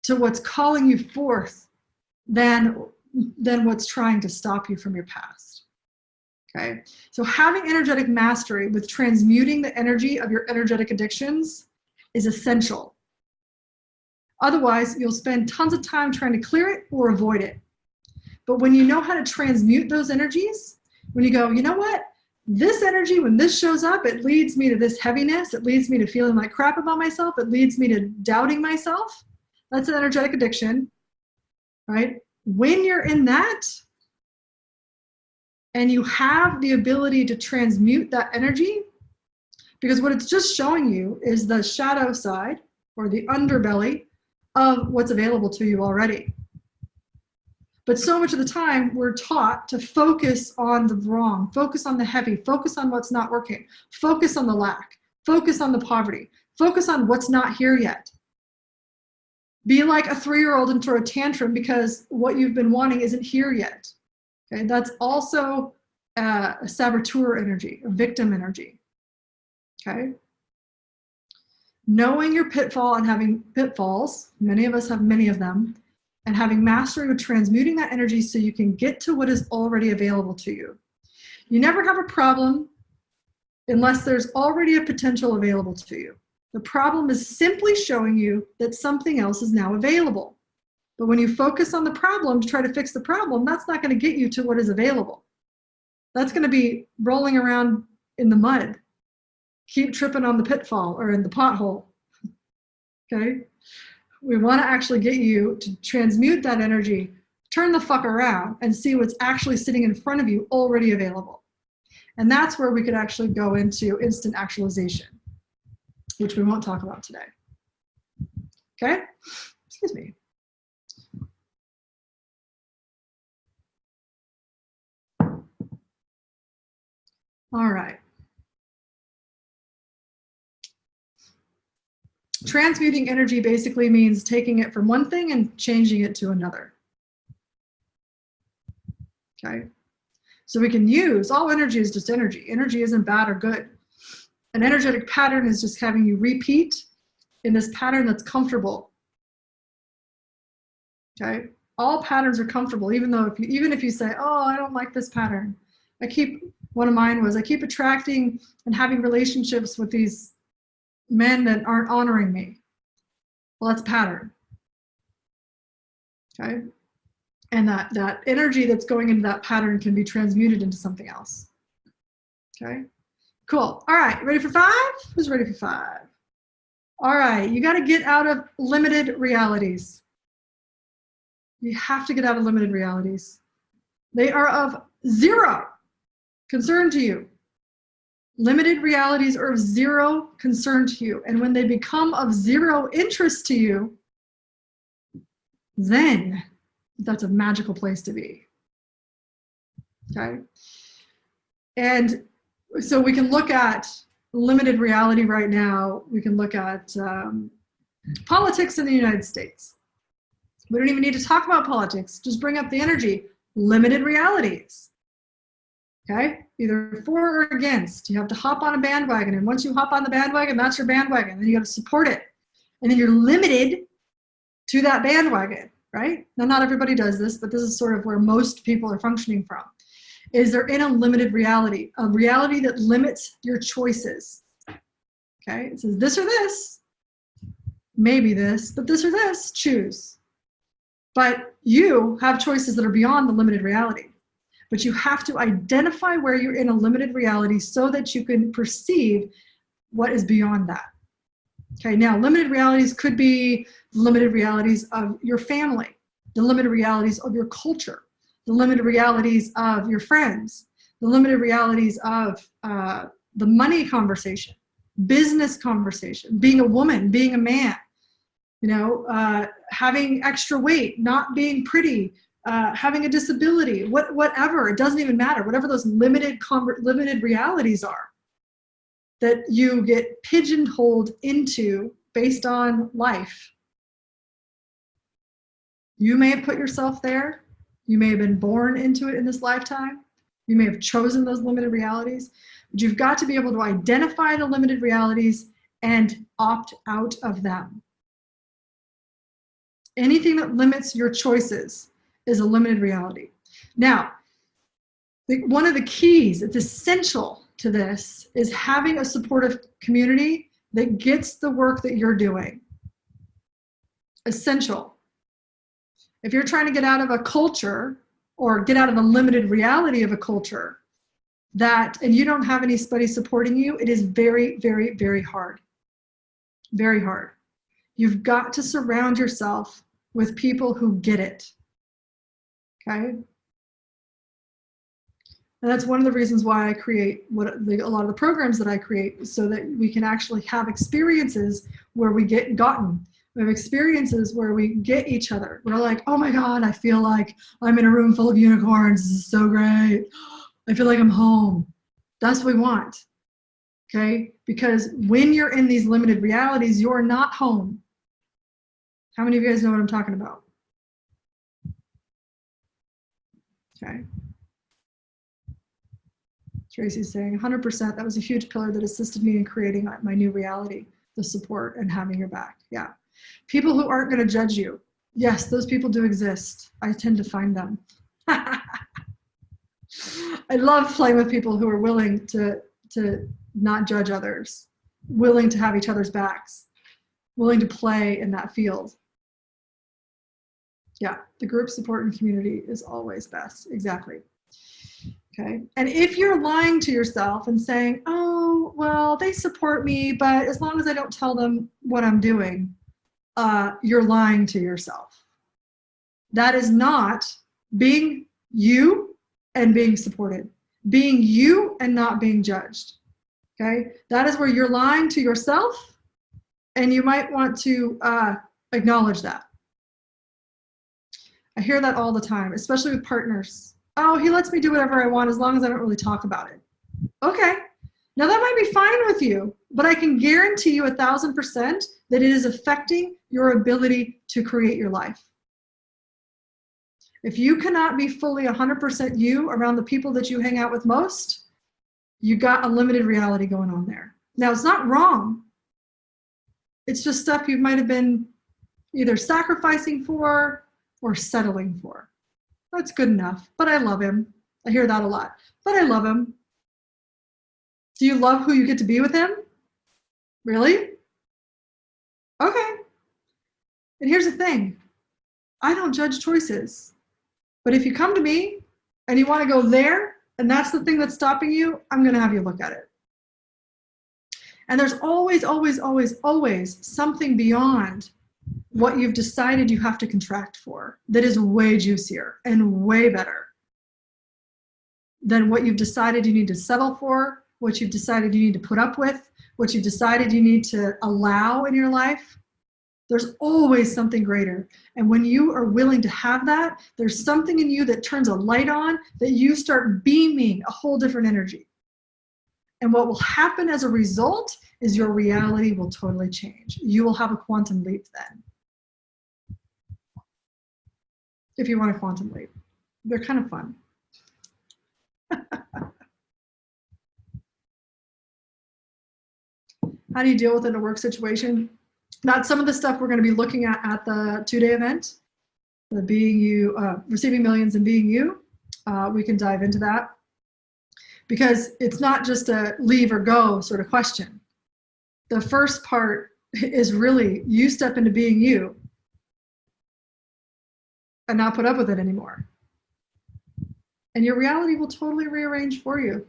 to what's calling you forth than what's trying to stop you from your past. Okay? So having energetic mastery with transmuting the energy of your energetic addictions is essential. Otherwise, you'll spend tons of time trying to clear it or avoid it. But when you know how to transmute those energies, when you go, you know what? This energy, when this shows up, it leads me to this heaviness. It leads me to feeling like crap about myself. It leads me to doubting myself. That's an energetic addiction, right? When you're in that and you have the ability to transmute that energy, because what it's just showing you is the shadow side or the underbelly of what's available to you already. But so much of the time, we're taught to focus on the wrong, focus on the heavy, focus on what's not working, focus on the lack, focus on the poverty, focus on what's not here yet. Be like a 3-year-old and throw a tantrum because what you've been wanting isn't here yet. Okay, that's also a saboteur energy, a victim energy. Okay. Knowing your pitfall and having pitfalls, many of us have many of them, and having mastery with transmuting that energy so you can get to what is already available to you. You never have a problem unless there's already a potential available to you. The problem is simply showing you that something else is now available. But when you focus on the problem to try to fix the problem, that's not going to get you to what is available. That's going to be rolling around in the mud. Keep tripping on the pitfall or in the pothole. Okay? We want to actually get you to transmute that energy, turn the fuck around, and see what's actually sitting in front of you already available. And that's where we could actually go into instant actualization, which we won't talk about today. Okay? Excuse me. All right. Transmuting energy basically means taking it from one thing and changing it to another. Okay? So we can use, all energy is just energy. Energy isn't bad or good. An energetic pattern is just having you repeat in this pattern that's comfortable. Okay? All patterns are comfortable, even if you say, oh, I don't like this pattern. One of mine was, I keep attracting and having relationships with these men that aren't honoring me. Well, that's a pattern. Okay? And that energy that's going into that pattern can be transmuted into something else. Okay? Cool. All right, ready for 5? Who's ready for 5? All right, you got to get out of limited realities. You have to get out of limited realities. They are of zero concern to you. Limited realities are of zero concern to you. And when they become of zero interest to you, then that's a magical place to be. Okay? And so we can look at limited reality right now. We can look at politics in the United States. We don't even need to talk about politics. Just bring up the energy. Limited realities. Okay? Either for or against. You have to hop on a bandwagon. And once you hop on the bandwagon, that's your bandwagon. Then you got to support it. And then you're limited to that bandwagon, right? Now, not everybody does this, but this is sort of where most people are functioning from. Is they're in a limited reality, a reality that limits your choices. Okay? It says this or this, maybe this, but this or this, choose. But you have choices that are beyond the limited reality. But you have to identify where you're in a limited reality so that you can perceive what is beyond that. Okay, now limited realities could be limited realities of your family, the limited realities of your culture, the limited realities of your friends, the limited realities of the money conversation, business conversation, being a woman, being a man, having extra weight, not being pretty, having a disability, whatever, it doesn't even matter, whatever those limited realities are that you get pigeonholed into based on life. You may have put yourself there. You may have been born into it in this lifetime. You may have chosen those limited realities, but you've got to be able to identify the limited realities and opt out of them. Anything that limits your choices is a limited reality. Now, one of the keys, it's essential to this, is having a supportive community that gets the work that you're doing. Essential. If you're trying to get out of a culture or get out of the limited reality of a culture and you don't have anybody supporting you, it is very, very, very hard. Very hard. You've got to surround yourself with people who get it. Okay? And that's one of the reasons why I create a lot of the programs that I create, so that we can actually have experiences where we get gotten. We have experiences where we get each other. We're like, oh my God, I feel like I'm in a room full of unicorns. This is so great. I feel like I'm home. That's what we want. Okay? Because when you're in these limited realities, you're not home. How many of you guys know what I'm talking about? Okay. Tracy's saying 100%. That was a huge pillar that assisted me in creating my new reality, the support and having your back. Yeah. People who aren't going to judge you. Yes, those people do exist. I tend to find them. I love playing with people who are willing to not judge others, willing to have each other's backs, willing to play in that field. Yeah, the group support and community is always best. Exactly. Okay. And if you're lying to yourself and saying, oh, well, they support me, but as long as I don't tell them what I'm doing, you're lying to yourself. That is not being you and being supported. Being you and not being judged. Okay. That is where you're lying to yourself, and you might want to acknowledge that. I hear that all the time, especially with partners. Oh, he lets me do whatever I want as long as I don't really talk about it. Okay. Now that might be fine with you, but I can guarantee you 1,000% that it is affecting your ability to create your life. If you cannot be fully 100% you around the people that you hang out with most, you got a limited reality going on there. Now, it's not wrong. It's just stuff you might have been either sacrificing for or settling for. That's good enough, but I love him. I hear that a lot, but I love him. Do you love who you get to be with him? Really? Okay. And here's the thing. I don't judge choices. But if you come to me and you want to go there, and that's the thing that's stopping you, I'm going to have you look at it. And there's always, always, always, always something beyond what you've decided you have to contract for that is way juicier and way better than what you've decided you need to settle for, what you've decided you need to put up with, what you've decided you need to allow in your life. There's always something greater. And when you are willing to have that, there's something in you that turns a light on, that you start beaming a whole different energy. And what will happen as a result is your reality will totally change. You will have a quantum leap then. If you want a quantum leap. They're kind of fun. How do you deal with it in a work situation? That's some of the stuff we're going to be looking at the 2-day event, the Being You, Receiving Millions and Being You. We can dive into that because it's not just a leave or go sort of question. The first part is really you step into being you and not put up with it anymore. And your reality will totally rearrange for you.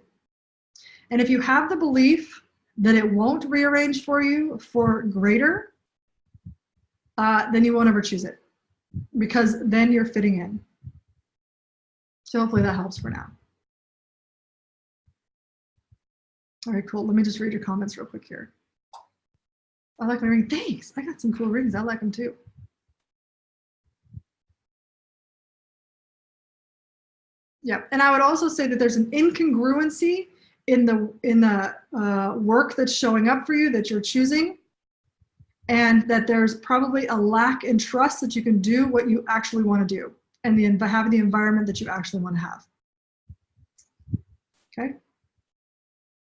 And if you have the belief that it won't rearrange for you for greater, then you won't ever choose it, because then you're fitting in. So hopefully that helps for now. All right, cool. Let me just read your comments real quick here. I like my ring. Thanks. I got some cool rings. I like them too. Yeah, and I would also say that there's an incongruency in the work that's showing up for you that you're choosing, and that there's probably a lack in trust that you can do what you actually want to do. and having the environment that you actually want to have. Okay?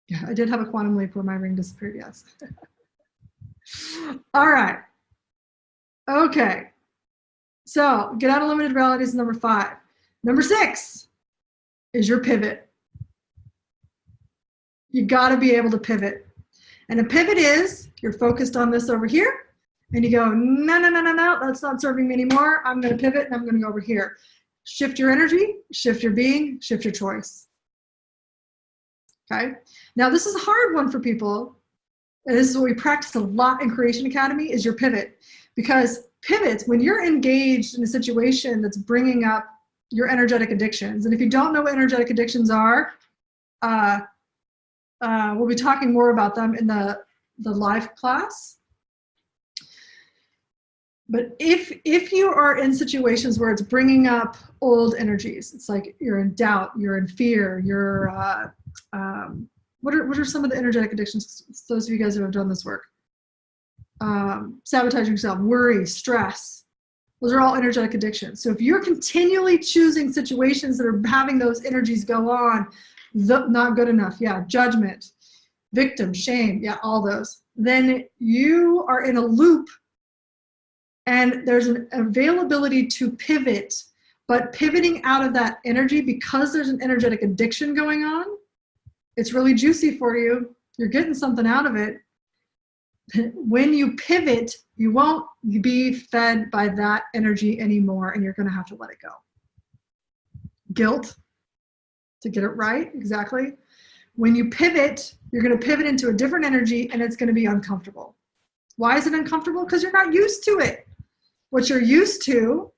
Yeah, I did have a quantum leap where my ring disappeared, yes. All right. Okay. So get out of limited realities, number 5. Number 6 is your pivot. You got to be able to pivot. And a pivot is you're focused on this over here, and you go, no, that's not serving me anymore. I'm going to pivot, and I'm going to go over here. Shift your energy, shift your being, shift your choice. Okay? Now, this is a hard one for people, and this is what we practice a lot in Creation Academy, is your pivot. Because pivots, when you're engaged in a situation that's bringing up your energetic addictions, and if you don't know what energetic addictions are, we'll be talking more about them in the live class. But if you are in situations where it's bringing up old energies, it's like you're in doubt, you're in fear, you're what are some of the energetic addictions? Those of you guys who have done this work, sabotaging yourself, worry, stress. Those are all energetic addictions. So if you're continually choosing situations that are having those energies go on, not good enough, yeah, judgment, victim, shame, yeah, all those, then you are in a loop, and there's an availability to pivot, but pivoting out of that energy, because there's an energetic addiction going on, it's really juicy for you. You're getting something out of it. When you pivot, you won't be fed by that energy anymore, and you're going to have to let it go. Guilt, to get it right, exactly. When you pivot, you're going to pivot into a different energy, and it's going to be uncomfortable. Why is it uncomfortable? Because you're not used to it. What you're used to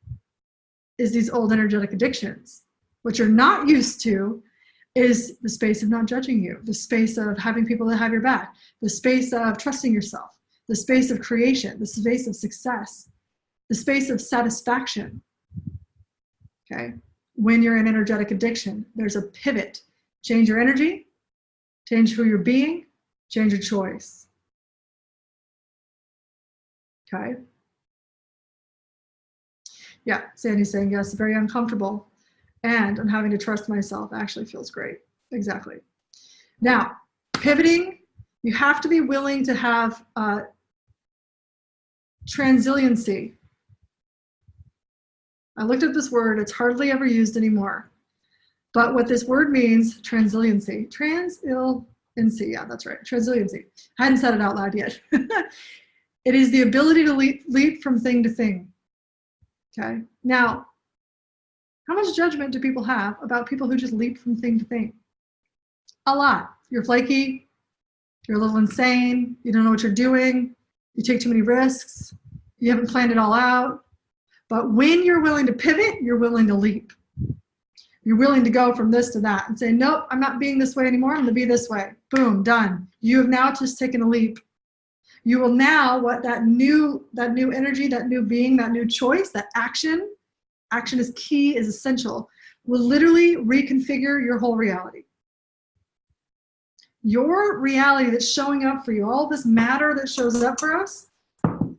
is these old energetic addictions. What you're not used to is the space of not judging you, the space of having people that have your back, the space of trusting yourself, the space of creation, the space of success, the space of satisfaction. Okay? When you're in energetic addiction, there's a pivot. Change your energy, change who you're being, change your choice. Okay? Yeah, Sandy's saying yes, very uncomfortable. And I'm having to trust myself actually feels great. Exactly. Now, pivoting, you have to be willing to have transiliency. I looked at this word, it's hardly ever used anymore. But what this word means, transiliency. Transiliency, yeah, that's right, transiliency. I hadn't said it out loud yet. It is the ability to leap from thing to thing. Okay, now, how much judgment do people have about people who just leap from thing to thing? A lot. You're flaky, you're a little insane, you don't know what you're doing, you take too many risks, you haven't planned it all out. But when you're willing to pivot, you're willing to leap. You're willing to go from this to that and say, nope, I'm not being this way anymore, I'm gonna be this way. Boom, done. You have now just taken a leap. You will now, that new energy, that new being, that new choice, that action is key, is essential, will literally reconfigure your whole reality. Your reality that's showing up for you, all this matter that shows up for us,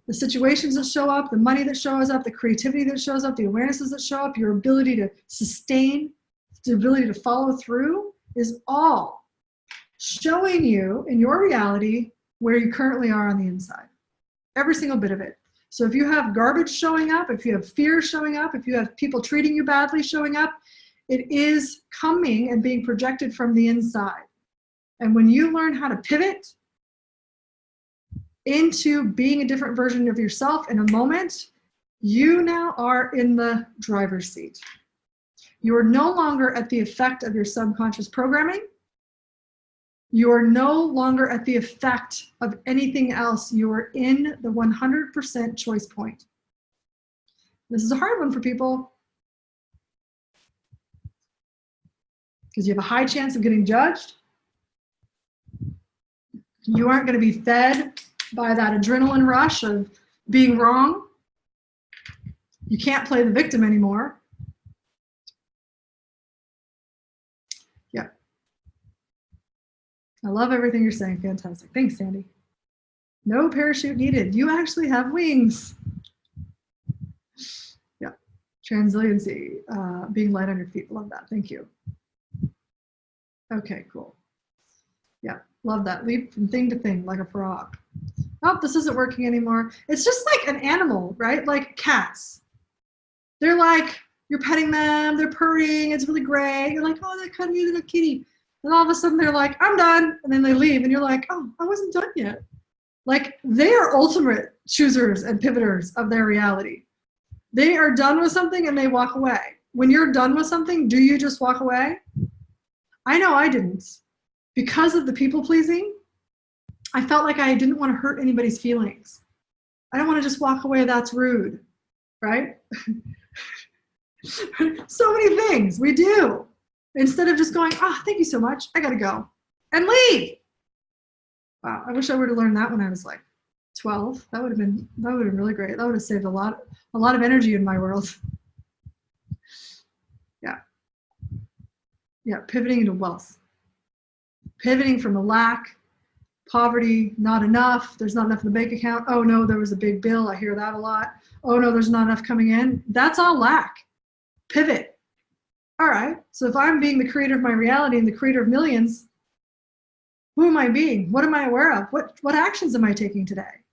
the situations that show up, the money that shows up, the creativity that shows up, the awarenesses that show up, your ability to sustain, the ability to follow through, is all showing you in your reality where you currently are on the inside. Every single bit of it. So if you have garbage showing up, if you have fear showing up, if you have people treating you badly showing up, it is coming and being projected from the inside. And when you learn how to pivot into being a different version of yourself in a moment, you now are in the driver's seat. You are no longer at the effect of your subconscious programming. You are no longer at the effect of anything else. You are in the 100% choice point. This is a hard one for people because you have a high chance of getting judged. You aren't going to be fed by that adrenaline rush of being wrong. You can't play the victim anymore. Yeah. I love everything you're saying. Fantastic. Thanks, Sandy. No parachute needed. You actually have wings. Yeah. Transiliency, being light on your feet. Love that. Thank you. Okay, cool. Yeah, love that. Leap from thing to thing like a frog. Oh, this isn't working anymore. It's just like an animal, right? Like cats. They're like, you're petting them, they're purring, it's really great. You're like, oh, that cuddly little kitty. And all of a sudden they're like, I'm done. And then they leave and you're like, oh, I wasn't done yet. Like they are ultimate choosers and pivoters of their reality. They are done with something and they walk away. When you're done with something, do you just walk away? I know I didn't. Because of the people pleasing, I felt like I didn't want to hurt anybody's feelings. I don't want to just walk away, that's rude, right? So many things we do. Instead of just going, oh, thank you so much, I gotta go, and leave. Wow, I wish I would have learned that when I was like 12. That would have been really great. That would have saved a lot of energy in my world. Yeah, pivoting into wealth. Pivoting from a lack, poverty, not enough, there's not enough in the bank account. Oh no, there was a big bill. I hear that a lot. Oh no, there's not enough coming in. That's all lack. Pivot. All right, so if I'm being the creator of my reality and the creator of millions, who am I being? What am I aware of? What actions am I taking today?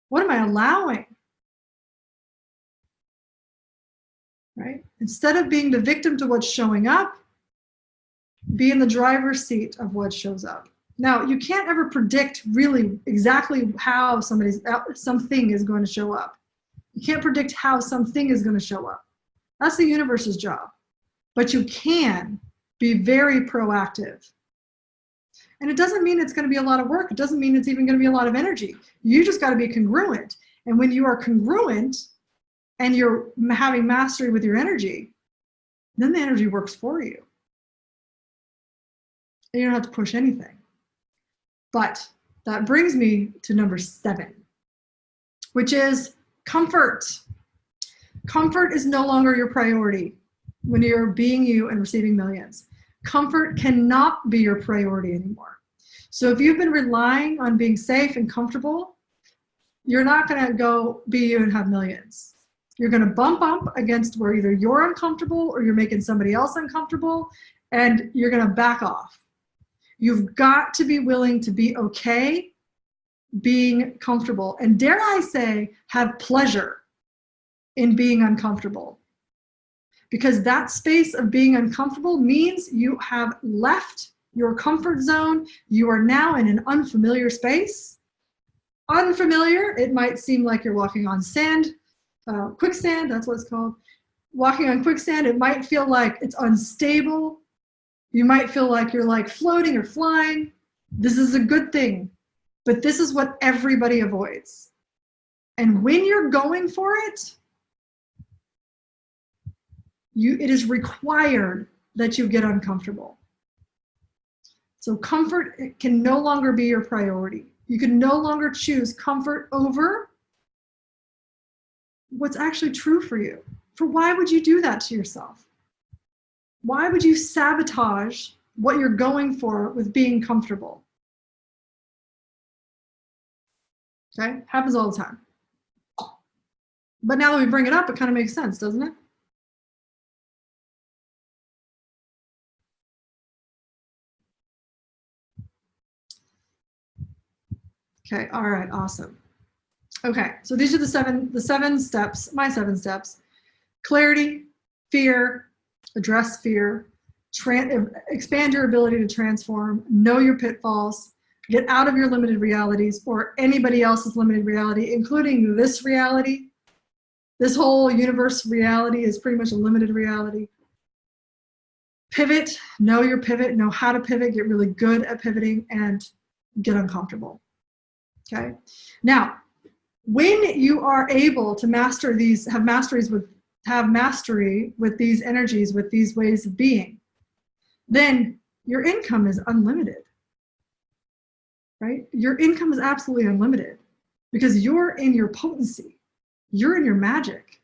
What am I allowing? Right? Instead of being the victim to what's showing up, be in the driver's seat of what shows up. Now, you can't ever predict really exactly how something is going to show up. You can't predict how something is going to show up. That's the universe's job. But you can be very proactive. And it doesn't mean it's going to be a lot of work. It doesn't mean it's even going to be a lot of energy. You just got to be congruent. And when you are congruent and you're having mastery with your energy, then the energy works for you. And you don't have to push anything. But that brings me to number 7, which is comfort. Comfort is no longer your priority when you're being you and receiving millions. Comfort cannot be your priority anymore. So if you've been relying on being safe and comfortable, you're not going to go be you and have millions. You're going to bump up against where either you're uncomfortable or you're making somebody else uncomfortable, and you're going to back off. You've got to be willing to be okay being comfortable, and dare I say, have pleasure in being uncomfortable. Because that space of being uncomfortable means you have left your comfort zone. You are now in an unfamiliar space. Unfamiliar, it might seem like you're walking on sand, quicksand, that's what it's called. Walking on quicksand, it might feel like it's unstable. You might feel like you're like floating or flying. This is a good thing, but this is what everybody avoids. And when you're going for it, it is required that you get uncomfortable. So comfort can no longer be your priority. You can no longer choose comfort over what's actually true for you. For why would you do that to yourself? Why would you sabotage what you're going for with being comfortable? Okay, happens all the time. But now that we bring it up, it kind of makes sense, doesn't it? Okay, all right, awesome. Okay, so these are the seven steps, my 7 steps. Clarity, fear, address fear, expand your ability to transform, know your pitfalls, get out of your limited realities or anybody else's limited reality, including this reality. This whole universe reality is pretty much a limited reality. Pivot, know your pivot, know how to pivot, get really good at pivoting, and get uncomfortable. Okay. Now, when you are able to master these, have mastery with these energies, with these ways of being, then your income is unlimited, right? Your income is absolutely unlimited because you're in your potency. You're in your magic.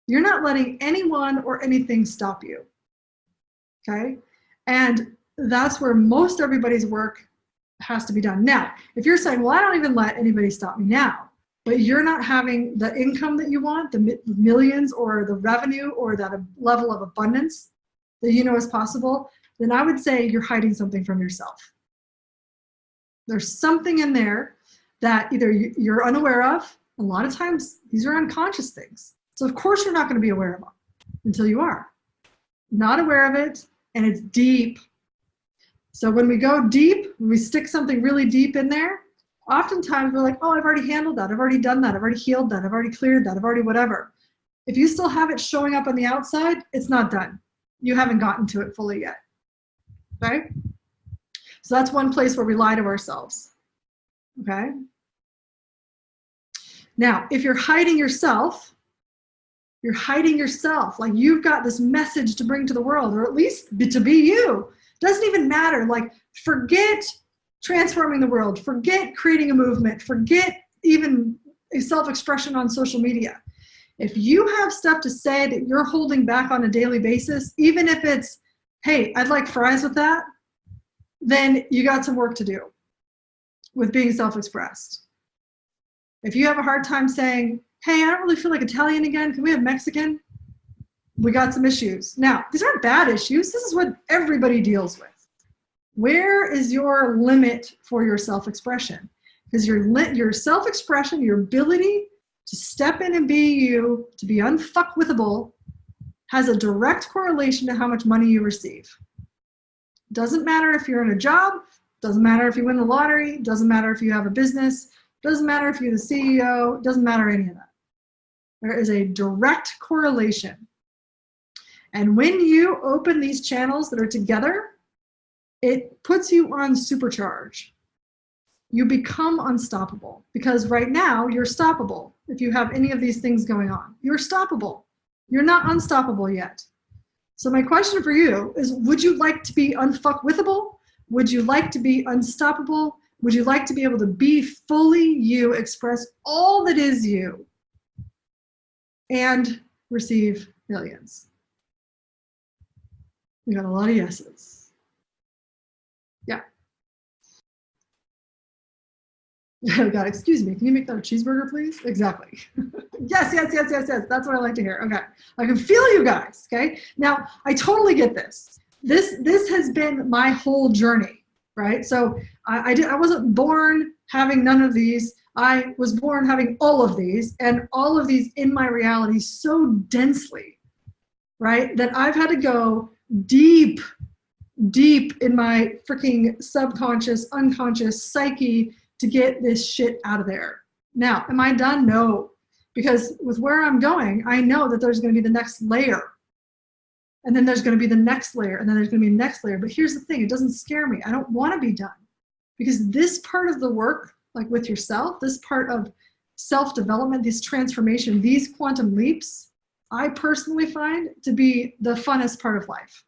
You're not letting anyone or anything stop you, okay? And that's where most everybody's work has to be done. Now, if you're saying, well, I don't even let anybody stop me now, but you're not having the income that you want, the millions or the revenue or that level of abundance that you know is possible, then I would say you're hiding something from yourself. There's something in there that either you're unaware of. A lot of times these are unconscious things. So of course you're not going to be aware of them until you are. Not aware of it, and it's deep. So when we go deep, when we stick something really deep in there, oftentimes we're like, oh, I've already handled that. I've already done that. I've already healed that. I've already cleared that. I've already whatever. If you still have it showing up on the outside, it's not done. You haven't gotten to it fully yet. Okay? So that's one place where we lie to ourselves. Okay? Now, if you're hiding yourself, like you've got this message to bring to the world, or at least to be you. Doesn't even matter. Like, forget transforming the world, forget creating a movement, forget even a self-expression on social media. If you have stuff to say that you're holding back on a daily basis, even if it's, hey, I'd like fries with that, then you got some work to do with being self-expressed. If you have a hard time saying, hey, I don't really feel like Italian again, can we have Mexican? We got some issues. Now, these aren't bad issues. This is what everybody deals with. Where is your limit for your self-expression? Because your self-expression, your ability to step in and be you, to be unfuckwithable, has a direct correlation to how much money you receive. Doesn't matter if you're in a job, doesn't matter if you win the lottery, doesn't matter if you have a business, doesn't matter if you're the CEO, doesn't matter any of that. There is a direct correlation. And when you open these channels that are together, it puts you on supercharge. You become unstoppable, because right now you're stoppable. If you have any of these things going on, you're stoppable. You're not unstoppable yet. So my question for you is, would you like to be unfuckwithable? Would you like to be unstoppable? Would you like to be able to be fully you, express all that is you, and receive millions? We got a lot of yeses. Yeah. God, excuse me, can you make that a cheeseburger, please? Exactly. Yes. That's what I like to hear. Okay. I can feel you guys. Okay. Now, I totally get this. This has been my whole journey, right? So I wasn't born having none of these. I was born having all of these, and all of these in my reality so densely, right, that I've had to go deep in my freaking subconscious, unconscious psyche to get this shit out of there. Now, am I done? No. Because with where I'm going, I know that there's going to be the next layer. And then there's going to be the next layer. And then there's going to be the next layer. But here's the thing. It doesn't scare me. I don't want to be done. Because this part of the work, like with yourself, this part of self-development, this transformation, these quantum leaps, I personally find to be the funnest part of life.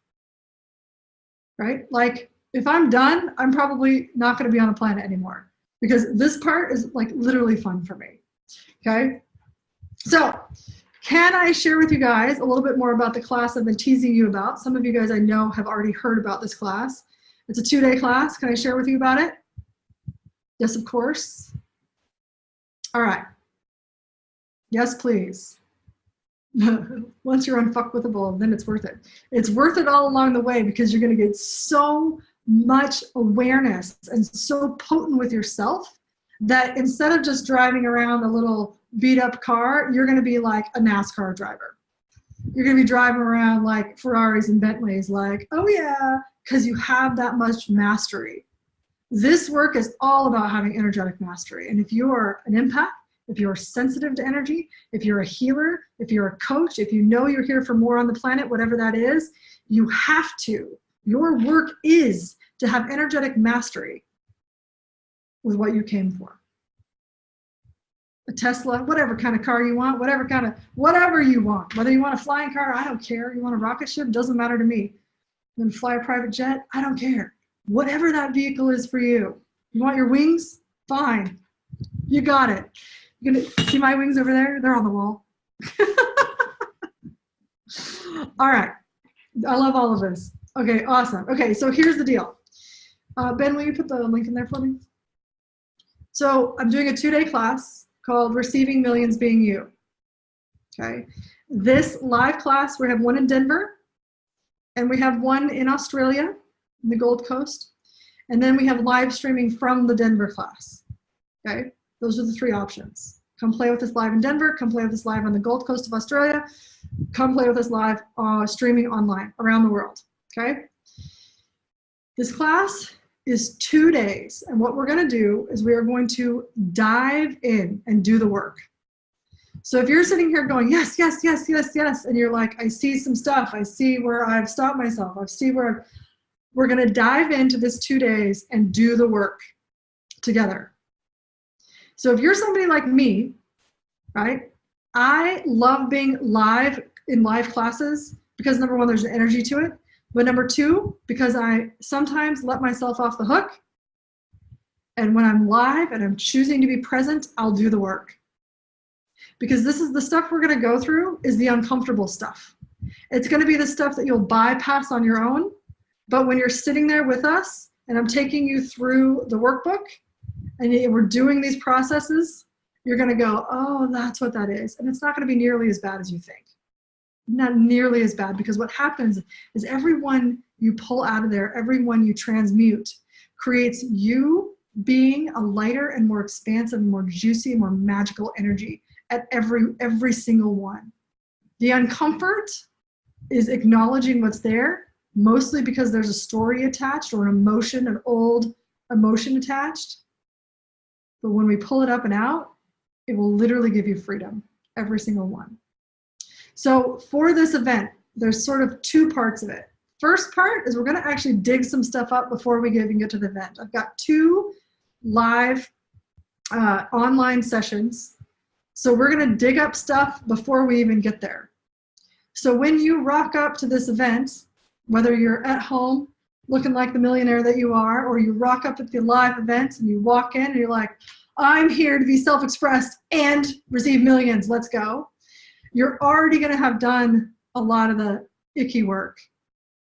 Right? Like, if I'm done, I'm probably not going to be on a planet anymore. Because this part is like literally fun for me. Okay? So, can I share with you guys a little bit more about the class I've been teasing you about? Some of you guys I know have already heard about this class. It's a 2-day class. Can I share with you about it? Yes, of course. All right. Yes, please. Once you're unfuckwithable, then it's worth it. It's worth it all along the way, because you're going to get so much awareness and so potent with yourself that instead of just driving around a little beat up car, you're going to be like a NASCAR driver. You're going to be driving around like Ferraris and Bentleys, like, oh yeah, because you have that much mastery. This work is all about having energetic mastery. And if you are an empath, if you're sensitive to energy, if you're a healer, if you're a coach, if you know you're here for more on the planet, whatever that is, you have to. Your work is to have energetic mastery with what you came for. A Tesla, whatever kind of car you want, whatever you want. Whether you want a flying car, I don't care. You want a rocket ship, doesn't matter to me. You want to fly a private jet, I don't care. Whatever that vehicle is for you. You want your wings? Fine. You got it. You're gonna see my wings over there? They're on the wall. All right. I love all of this. Okay, awesome. Okay, so here's the deal. Ben, will you put the link in there for me? So I'm doing a 2-day class. called Receiving Millions Being You. Okay. This live class, we have one in Denver, and we have one in Australia, in the Gold Coast. And then we have live streaming from the Denver class. Okay. Those are the three options. Come play with us live in Denver, come play with us live on the Gold Coast of Australia, come play with us live streaming online around the world. Okay. This class is 2 days, and what we're going to do is we are going to dive in and do the work. So if you're sitting here going, yes, yes, yes, yes, yes, and you're like, I see some stuff, I see where I've stopped myself, I see where we're going to dive into this 2 days and do the work together. So if you're somebody like me, right, I love being live in live classes because number one, there's an energy to it. But number two, because I sometimes let myself off the hook. And when I'm live and I'm choosing to be present, I'll do the work. Because this is the stuff we're going to go through is the uncomfortable stuff. It's going to be the stuff that you'll bypass on your own. But when you're sitting there with us and I'm taking you through the workbook and we're doing these processes, you're going to go, oh, that's what that is. And it's not going to be nearly as bad as you think. Not nearly as bad, because what happens is everyone you pull out of there, everyone you transmute, creates you being a lighter and more expansive, more juicy, more magical energy at every single one. The uncomfort is acknowledging what's there, mostly because there's a story attached or an emotion, an old emotion attached. But when we pull it up and out, it will literally give you freedom, every single one. So for this event, there's sort of two parts of it. First part is we're going to actually dig some stuff up before we even get to the event. I've got 2 live online sessions. So we're going to dig up stuff before we even get there. So when you rock up to this event, whether you're at home looking like the millionaire that you are, or you rock up at the live event and you walk in and you're like, I'm here to be self-expressed and receive millions, let's go. You're already going to have done a lot of the icky work,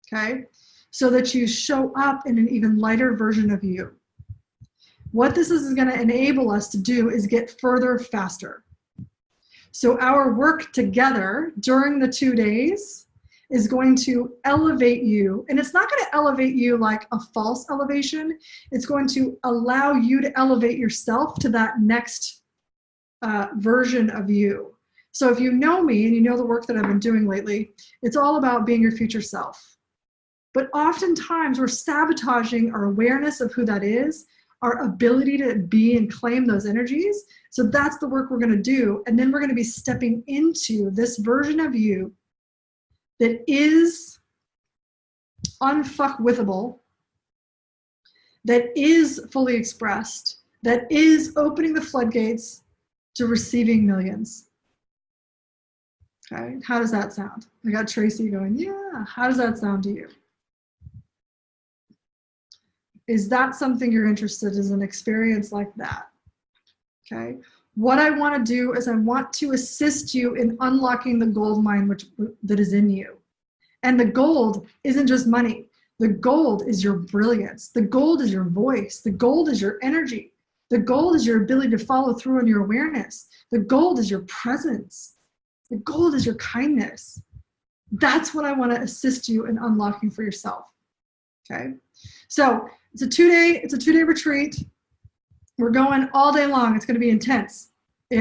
okay? So that you show up in an even lighter version of you. What this is going to enable us to do is get further faster. So our work together during the 2 days is going to elevate you, and it's not going to elevate you like a false elevation. It's going to allow you to elevate yourself to that next version of you. So if you know me and you know the work that I've been doing lately, it's all about being your future self. But oftentimes we're sabotaging our awareness of who that is, our ability to be and claim those energies. So that's the work we're going to do. And then we're going to be stepping into this version of you that is unfuckwithable, that is fully expressed, that is opening the floodgates to receiving millions. Okay, how does that sound? I got Tracy going, yeah, how does that sound to you? Is that something you're interested in, is an experience like that? Okay, what I want to do is I want to assist you in unlocking the gold mine that is in you. And the gold isn't just money. The gold is your brilliance. The gold is your voice. The gold is your energy. The gold is your ability to follow through on your awareness. The gold is your presence. The gold is your kindness. That's what I want to assist you in unlocking for yourself. Okay, so it's a 2-day retreat. We're going all day long. It's going to be intense, but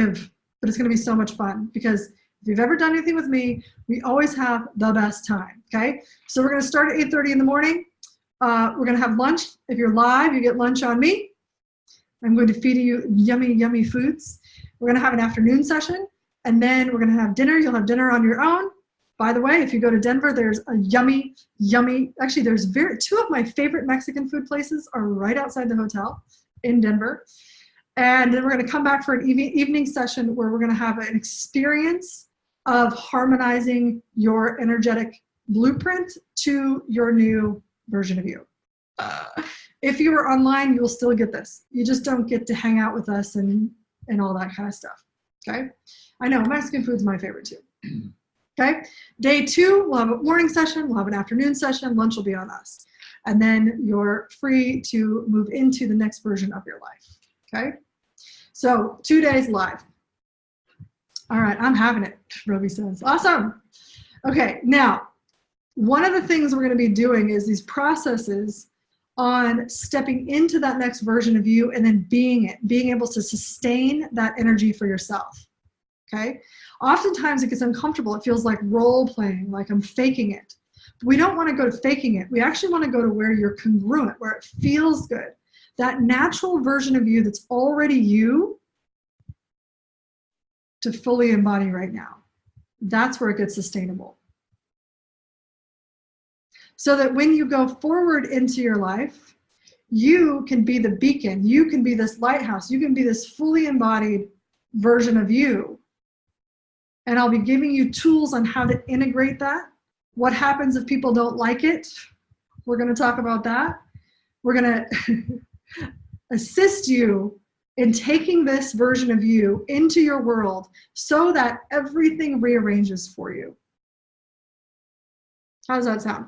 it's going to be so much fun, because if you've ever done anything with me, we always have the best time. Okay, so we're going to start at 8:30 in the morning. We're going to have lunch. If you're live, you get lunch on me. I'm going to feed you yummy, yummy foods. We're going to have an afternoon session. And then we're going to have dinner. You'll have dinner on your own. By the way, if you go to Denver, there's a yummy, yummy, actually there's 2 of my favorite Mexican food places are right outside the hotel in Denver. And then we're going to come back for an evening session where we're going to have an experience of harmonizing your energetic blueprint to your new version of you. If you were online, you will still get this. You just don't get to hang out with us and all that kind of stuff. Okay, I know Mexican food's my favorite too. Okay, day 2, we'll have a morning session, we'll have an afternoon session, lunch will be on us. And then you're free to move into the next version of your life. Okay, So 2 days live. All right, I'm having it, Roby says. Awesome. Okay, now, one of the things we're going to be doing is these processes on stepping into that next version of you and then being it, being able to sustain that energy for yourself. Okay? Oftentimes it gets uncomfortable. It feels like role playing, like I'm faking it. But we don't want to go to faking it. We actually want to go to where you're congruent, where it feels good. That natural version of you that's already you to fully embody right now. That's where it gets sustainable. So that when you go forward into your life, you can be the beacon, you can be this lighthouse, you can be this fully embodied version of you. And I'll be giving you tools on how to integrate that. What happens if people don't like it? We're going to talk about that. We're going to assist you in taking this version of you into your world so that everything rearranges for you. How does that sound?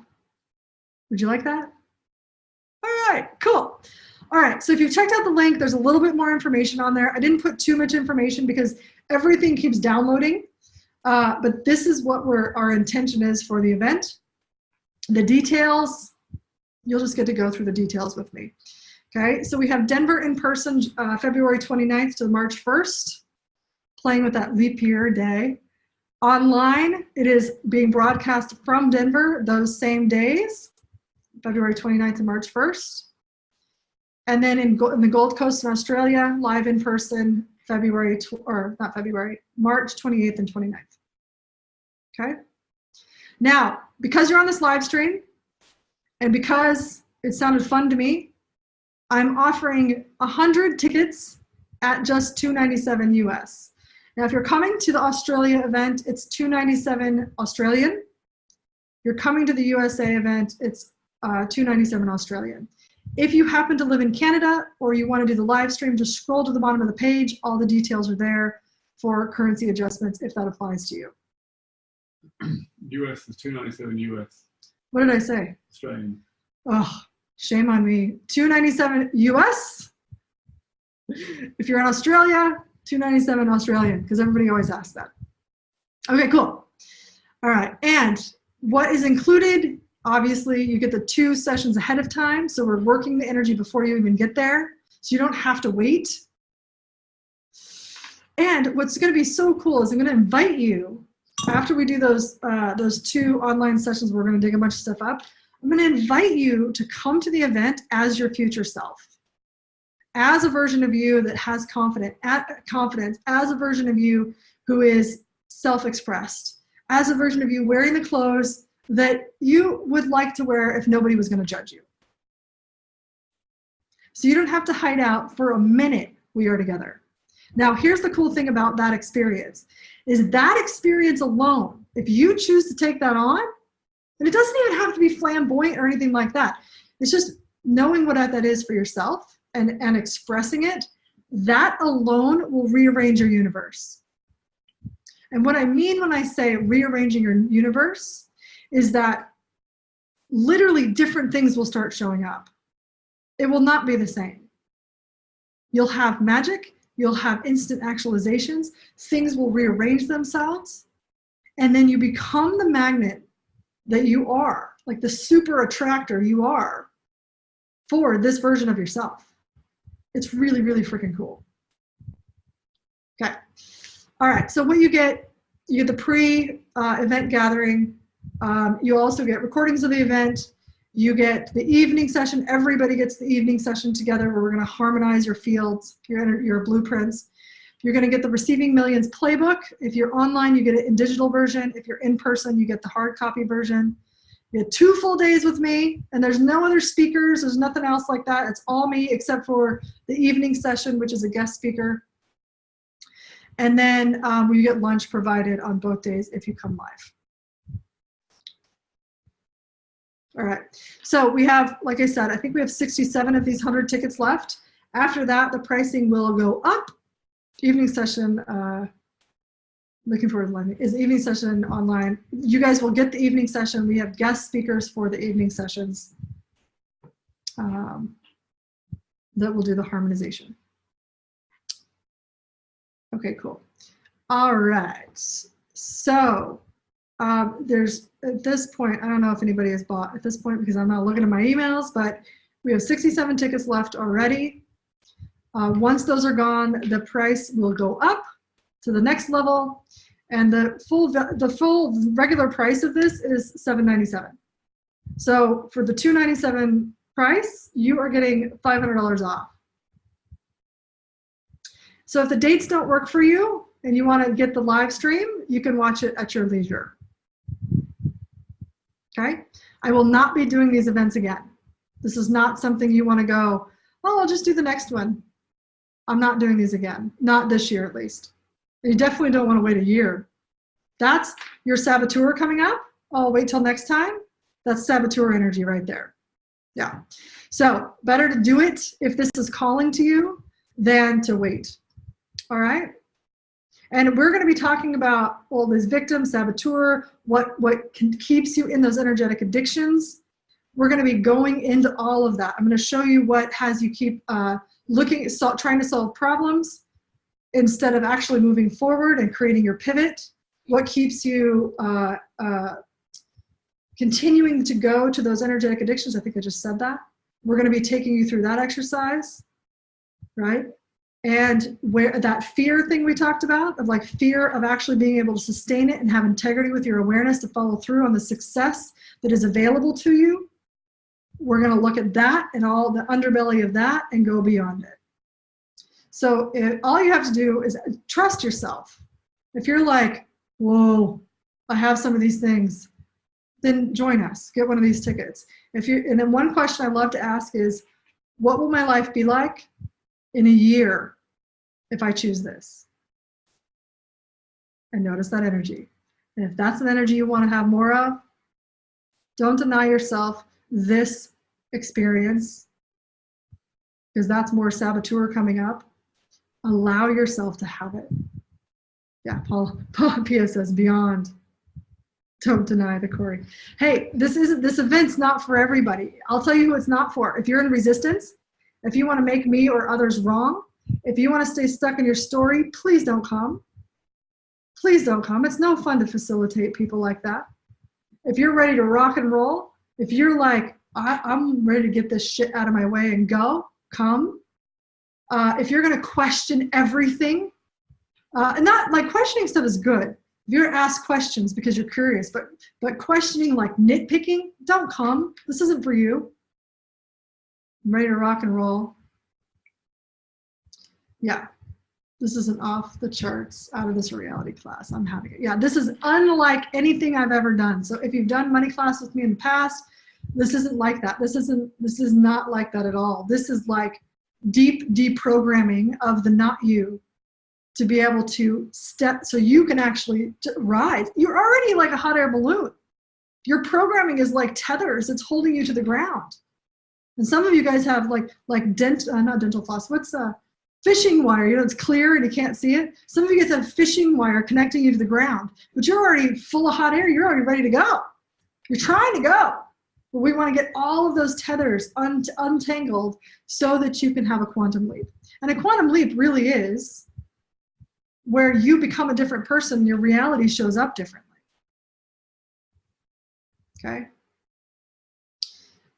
Would you like that? All right, cool. All right, so if you've checked out the link, there's a little bit more information on there. I didn't put too much information because everything keeps downloading, but this is what our intention is for the event. The details, you'll just get to go through the details with me. Okay, so we have Denver in person, February 29th to March 1st, playing with that leap year day. Online, it is being broadcast from Denver those same days, February 29th to March 1st. And then in the Gold Coast in Australia, live in person, March 28th and 29th. Okay? Now, because you're on this live stream, and because it sounded fun to me, I'm offering 100 tickets at just $297 US. Now, if you're coming to the Australia event, it's $297 Australian. You're coming to the USA event, it's $297 Australian. If you happen to live in Canada or you want to do the live stream, just scroll to the bottom of the page. All the details are there for currency adjustments if that applies to you. US is $297 US. What did I say? Australian. Oh, shame on me. $297 US. If you're in Australia, $297 Australian, because everybody always asks that. Okay, cool. All right, and what is included? Obviously, you get the 2 sessions ahead of time, so we're working the energy before you even get there, so you don't have to wait. And what's going to be so cool is I'm going to invite you, after we do those 2 online sessions, we're going to dig a bunch of stuff up. I'm going to invite you to come to the event as your future self, as a version of you that has confidence, as a version of you who is self-expressed, as a version of you wearing the clothes that you would like to wear if nobody was going to judge you. So you don't have to hide out for a minute. We are together. Now, here's the cool thing about that experience, is that experience alone, if you choose to take that on, and it doesn't even have to be flamboyant or anything like that. It's just knowing what that is for yourself and expressing it, that alone will rearrange your universe. And what I mean when I say rearranging your universe is that literally different things will start showing up. It will not be the same. You'll have magic, you'll have instant actualizations, things will rearrange themselves, and then you become the magnet that you are, like the super attractor you are for this version of yourself. It's really, really freaking cool. Okay. All right, so what you get the pre-event gathering. You also get recordings of the event. You get the evening session. Everybody gets the evening session together where we're going to harmonize your fields, your blueprints. You're going to get the Receiving Millions playbook. If you're online, you get it in digital version. If you're in person, you get the hard copy version. You get 2 full days with me, and there's no other speakers. There's nothing else like that. It's all me except for the evening session, which is a guest speaker. And then you get lunch provided on both days if you come live. All right, so we have, like I said, I think we have 67 of these 100 tickets left. After that, the pricing will go up. Evening session, looking forward to learning, is the evening session online. You guys will get the evening session. We have guest speakers for the evening sessions that will do the harmonization. Okay, cool. All right. So there's, at this point, I don't know if anybody has bought at this point because I'm not looking at my emails, but we have 67 tickets left already. Once those are gone, the price will go up to the next level, and the full regular price of this is $797. So for the $297 price, you are getting $500 off. So if the dates don't work for you and you want to get the live stream, you can watch it at your leisure. Okay? I will not be doing these events again. This is not something you want to go, oh, I'll just do the next one. I'm not doing these again. Not this year, at least. You definitely don't want to wait a year. That's your saboteur coming up. Oh, wait till next time. That's saboteur energy right there. Yeah. So better to do it if this is calling to you than to wait. All right. And we're going to be talking about all this victim, saboteur, what keeps you in those energetic addictions. We're going to be going into all of that. I'm going to show you what has you keep trying to solve problems instead of actually moving forward and creating your pivot. What keeps you continuing to go to those energetic addictions. I think I just said that. We're going to be taking you through that exercise, right? And where that fear thing we talked about, of like fear of actually being able to sustain it and have integrity with your awareness to follow through on the success that is available to you. We're going to look at that and all the underbelly of that and go beyond it. So all you have to do is trust yourself. If you're like, whoa, I have some of these things, then join us. Get one of these tickets. And then one question I love to ask is, what will my life be like in a year if I choose this? And notice that energy. And if that's an energy you want to have more of, don't deny yourself this experience, because that's more saboteur coming up. Allow yourself to have it. Yeah, Paul Pia says beyond. Don't deny the Cory. Hey, this event's not for everybody. I'll tell you who it's not for. If you're in resistance, if you want to make me or others wrong, if you want to stay stuck in your story, please don't come. Please don't come. It's no fun to facilitate people like that. If you're ready to rock and roll, if you're like, I'm ready to get this shit out of my way and go, come. If you're going to question everything, and not like questioning stuff is good. If you're asked questions because you're curious, but questioning like nitpicking, don't come. This isn't for you. I'm ready to rock and roll. Yeah, this is an off the charts, out of this reality class. I'm having it. Yeah, this is unlike anything I've ever done. So if you've done money class with me in the past, this isn't like that. This is not like that at all. This is like deep deprogramming of the not you, to be able to step so you can actually rise. You're already like a hot air balloon. Your programming is like tethers. It's holding you to the ground. And some of you guys have not dental floss. What's fishing wire? You know, it's clear and you can't see it. Some of you guys have fishing wire connecting you to the ground, but you're already full of hot air. You're already ready to go. You're trying to go. But we want to get all of those tethers untangled so that you can have a quantum leap. And a quantum leap really is where you become a different person, your reality shows up differently. Okay?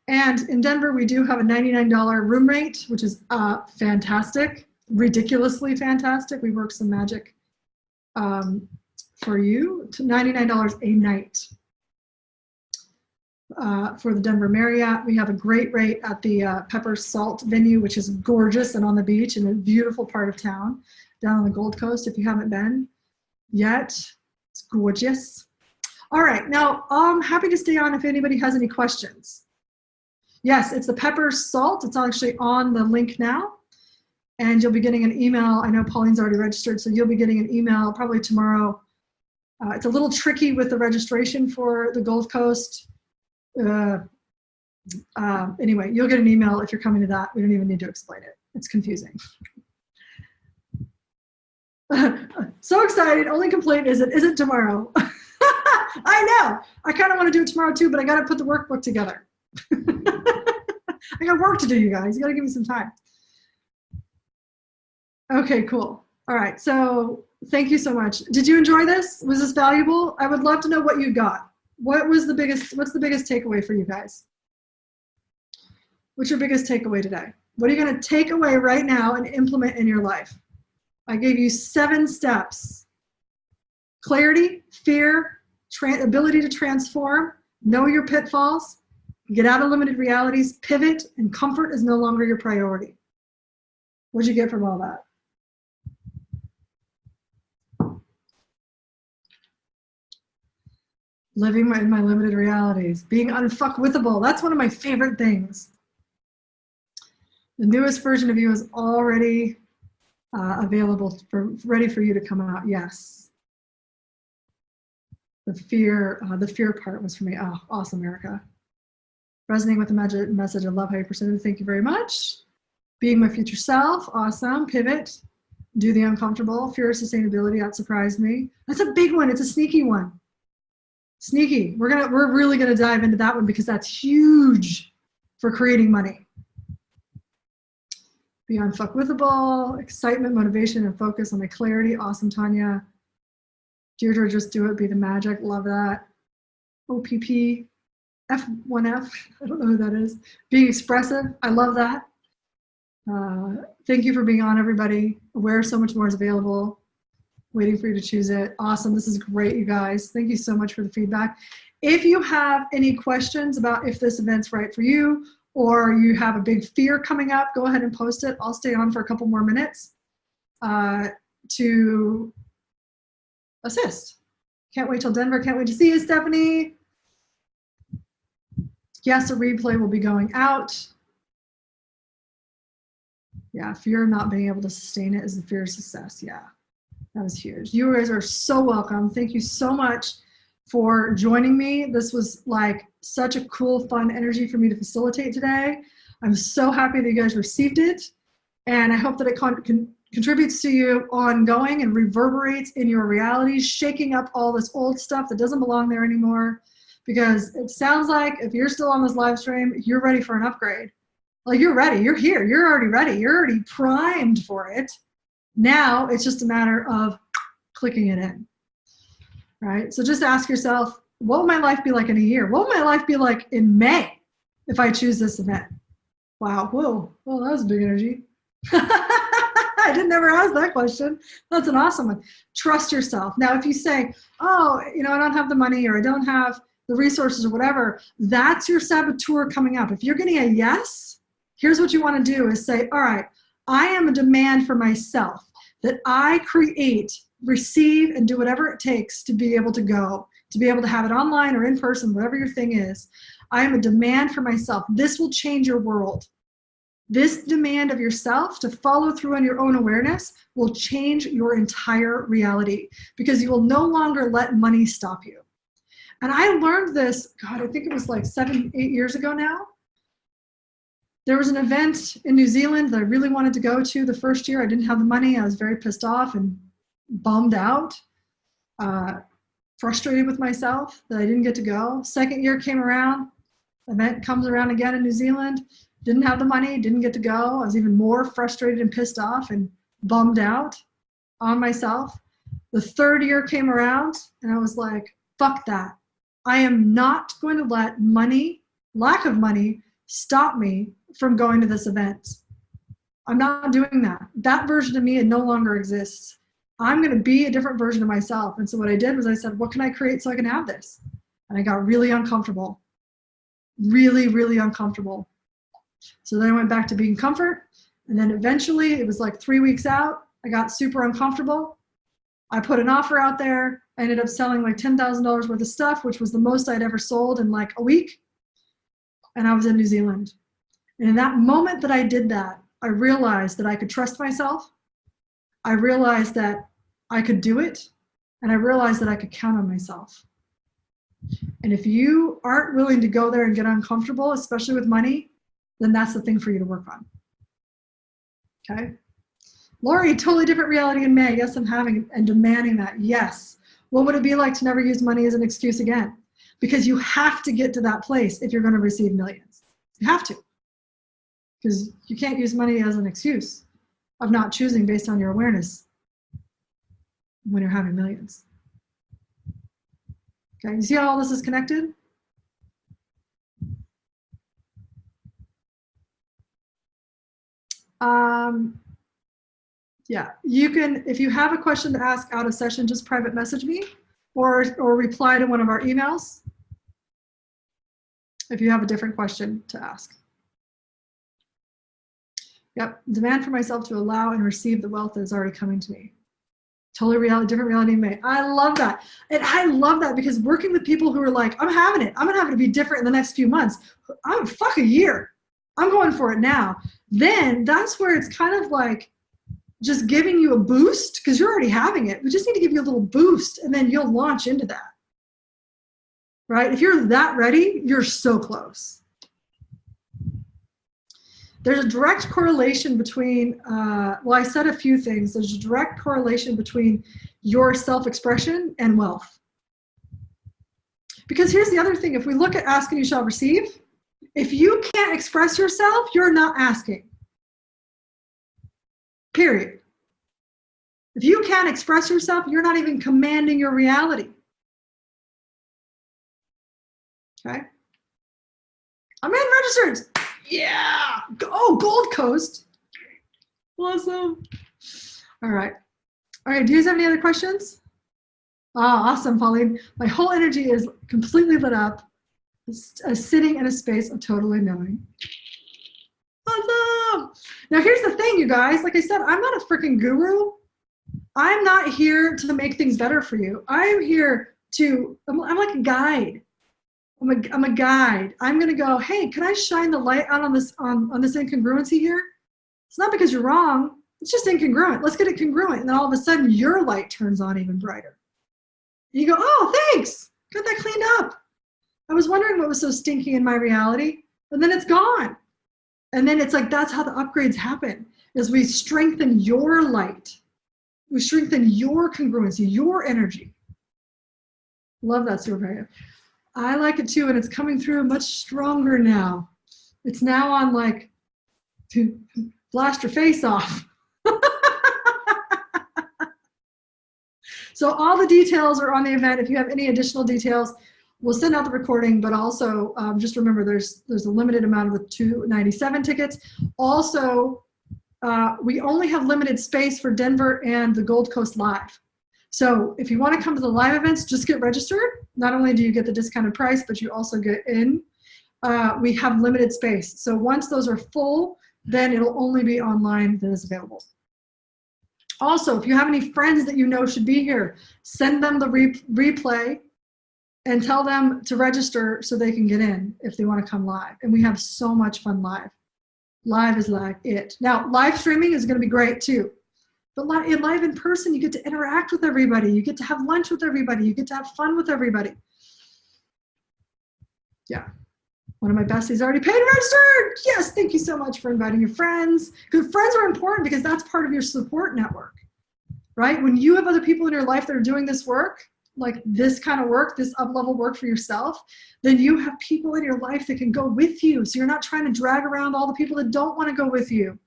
And in Denver, we do have a $99 room rate, which is fantastic, ridiculously fantastic. We work some magic for you, to $99 a night. For the Denver Marriott, we have a great rate at the Pepper Salt venue, which is gorgeous and on the beach in a beautiful part of town, down on the Gold Coast. If you haven't been yet, it's gorgeous. All right, now I'm happy to stay on if anybody has any questions. Yes, it's the Pepper Salt. It's actually on the link now, and you'll be getting an email. I know Pauline's already registered, so you'll be getting an email probably tomorrow. It's a little tricky with the registration for the Gold Coast. Anyway, you'll get an email if you're coming to that. We don't even need to explain it. It's confusing. So excited. Only complaint is it isn't tomorrow. I know. I kind of want to do it tomorrow too, but I got to put the workbook together. I got work to do, you guys. You got to give me some time. Okay, cool. All right, so thank you so much. Did you enjoy this? Was this valuable? I would love to know what you got. What's the biggest takeaway for you guys? What's your biggest takeaway today? What are you going to take away right now and implement in your life? I gave you 7 steps. Clarity, fear, ability to transform, know your pitfalls, get out of limited realities, pivot, and comfort is no longer your priority. What'd you get from all that? Living in my limited realities, being unfuckwithable. That's one of my favorite things. The newest version of you is already available, ready for you to come out. Yes. The fear part was for me. Oh, awesome, Erica. Resonating with the message. I love how you presented. Thank you very much. Being my future self. Awesome. Pivot. Do the uncomfortable. Fear of sustainability. That surprised me. That's a big one. It's a sneaky one. Sneaky. We're really gonna dive into that one because that's huge for creating money. Be unfuckwithable, excitement, motivation, and focus on my clarity. Awesome, Tanya. Deirdre, just do it. Be the magic. Love that. OPP, F1F. I don't know who that is. Being expressive. I love that. Thank you for being on, everybody. Aware so much more is available. Waiting for you to choose it. Awesome. This is great, you guys. Thank you so much for the feedback. If you have any questions about if this event's right for you or you have a big fear coming up, go ahead and post it. I'll stay on for a couple more minutes to assist. Can't wait till Denver. Can't wait to see you, Stephanie. Yes, a replay will be going out. Yeah, fear of not being able to sustain it is the fear of success. Yeah. That was huge. You guys are so welcome. Thank you so much for joining me. This was like such a cool, fun energy for me to facilitate today. I'm so happy that you guys received it. And I hope that it contributes to you ongoing and reverberates in your reality, shaking up all this old stuff that doesn't belong there anymore. Because it sounds like if you're still on this live stream, you're ready for an upgrade. Like you're ready, you're here, you're already ready, you're already primed for it. Now it's just a matter of clicking it in, right? So just ask yourself, what will my life be like in a year? What will my life be like in May if I choose this event? Wow, whoa, well, that was a big energy. I didn't ever ask that question. That's an awesome one. Trust yourself. Now, if you say, oh, I don't have the money or I don't have the resources or whatever, that's your saboteur coming up. If you're getting a yes, here's what you want to do is say, all right, I am a demand for myself that I create, receive, and do whatever it takes to be able to go, to be able to have it online or in person, whatever your thing is. I am a demand for myself. This will change your world. This demand of yourself to follow through on your own awareness will change your entire reality because you will no longer let money stop you. And I learned this, God, I think it was like 7, 8 years ago now. There was an event in New Zealand that I really wanted to go to the first year. I didn't have the money. I was very pissed off and bummed out, frustrated with myself that I didn't get to go. Second year came around, event comes around again in New Zealand, didn't have the money, didn't get to go. I was even more frustrated and pissed off and bummed out on myself. The third year came around and I was like, fuck that. I am not going to let money, lack of money, stop me from going to this event. I'm not doing that. That version of me no longer exists. I'm going to be a different version of myself. And so what I did was I said, what can I create so I can have this? And I got really uncomfortable. Really, really uncomfortable. So then I went back to being comfort. And then eventually, it was like 3 weeks out, I got super uncomfortable. I put an offer out there. I ended up selling like $10,000 worth of stuff, which was the most I'd ever sold in like a week. And I was in New Zealand. And in that moment that I did that, I realized that I could trust myself. I realized that I could do it. And I realized that I could count on myself. And if you aren't willing to go there and get uncomfortable, especially with money, then that's the thing for you to work on. Okay? Lori, totally different reality in May. Yes, I'm having and demanding that. Yes. What would it be like to never use money as an excuse again? Because you have to get to that place if you're going to receive millions. You have to. Because you can't use money as an excuse of not choosing based on your awareness. when you're having millions. Okay, you see how all this is connected? Yeah, you can, if you have a question to ask out of session, just private message me or reply to one of our emails if you have a different question to ask. Yep, demand for myself to allow and receive the wealth that is already coming to me. Totally reality, different reality made. I love that. And I love that because working with people who are like, I'm having it. I'm going to have it be different in the next few months. I'm fuck a year. I'm going for it now. Then that's where it's kind of like just giving you a boost because you're already having it. We just need to give you a little boost and then you'll launch into that. Right? If you're that ready, you're so close. There's a direct correlation between, well, I said a few things. There's a direct correlation between your self-expression and wealth. Because here's the other thing. If we look at ask and you shall receive, if you can't express yourself, you're not asking. Period. If you can't express yourself, you're not even commanding your reality. Okay? I'm in registered. Yeah. Oh, Gold Coast. Awesome. All right. All right. Do you guys have any other questions? Oh, awesome, Pauline. My whole energy is completely lit up, sitting in a space of totally knowing. Awesome. Now, here's the thing, you guys. Like I said, I'm not a freaking guru. I'm not here to make things better for you. I'm here to, I'm like a guide. I'm a guide. I'm going to go, hey, can I shine the light out on this incongruency here? It's not because you're wrong. It's just incongruent. Let's get it congruent. And then all of a sudden, your light turns on even brighter. And you go, oh, thanks. Got that cleaned up. I was wondering what was so stinky in my reality. And then it's gone. And then it's like, that's how the upgrades happen, is we strengthen your light. We strengthen your congruency, your energy. Love that super. I like it too, and it's coming through much stronger now. It's now on like, to blast your face off. So all the details are on the event. If you have any additional details, we'll send out the recording, but also just remember there's a limited amount of the 297 tickets. Also, we only have limited space for Denver and the Gold Coast Live. So if you want to come to the live events, just get registered. Not only do you get the discounted price, but you also get in. We have limited space. So once those are full, then it'll only be online that is available. Also, if you have any friends that you know should be here, send them the replay and tell them to register so they can get in if they want to come live. And we have so much fun live. Live is like it. Now, live streaming is going to be great too. But live in person, you get to interact with everybody. You get to have lunch with everybody. You get to have fun with everybody. Yeah. One of my besties already paid registered. Yes, thank you so much for inviting your friends. Because friends are important because that's part of your support network, right? When you have other people in your life that are doing this work, like this kind of work, this up-level work for yourself, then you have people in your life that can go with you. So you're not trying to drag around all the people that don't want to go with you.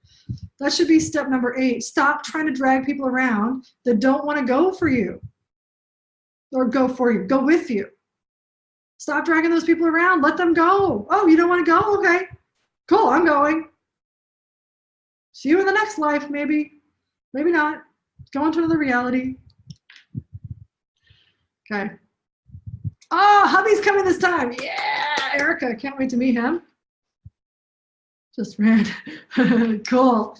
That should be step number 8. Stop trying to drag people around that don't want to go for you or go for you, go with you. Stop dragging those people around. Let them go. Oh, you don't want to go? Okay, cool, I'm going. See you in the next life, maybe. Maybe not. Go into another reality. Okay. Oh, hubby's coming this time. Yeah, Erica, can't wait to meet him. Just ran. Cool.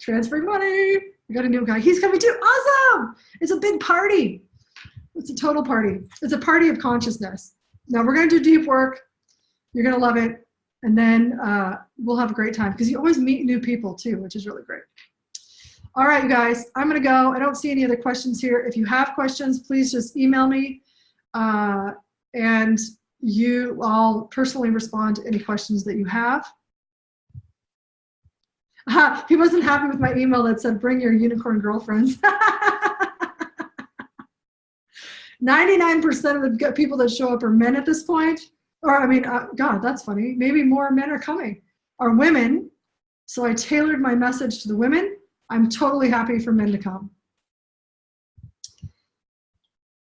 Transferring money. We got a new guy. He's coming too. Awesome. It's a big party. It's a total party. It's a party of consciousness. Now we're going to do deep work. You're going to love it. And then we'll have a great time because you always meet new people too, which is really great. All right, you guys, I'm going to go. I don't see any other questions here. If you have questions, please just email me. And I'll personally respond to any questions that you have. He wasn't happy with my email that said, bring your unicorn girlfriends. 99% of the people that show up are men at this point. Or, I mean, God, that's funny. Maybe more men are coming. Are women. So I tailored my message to the women. I'm totally happy for men to come.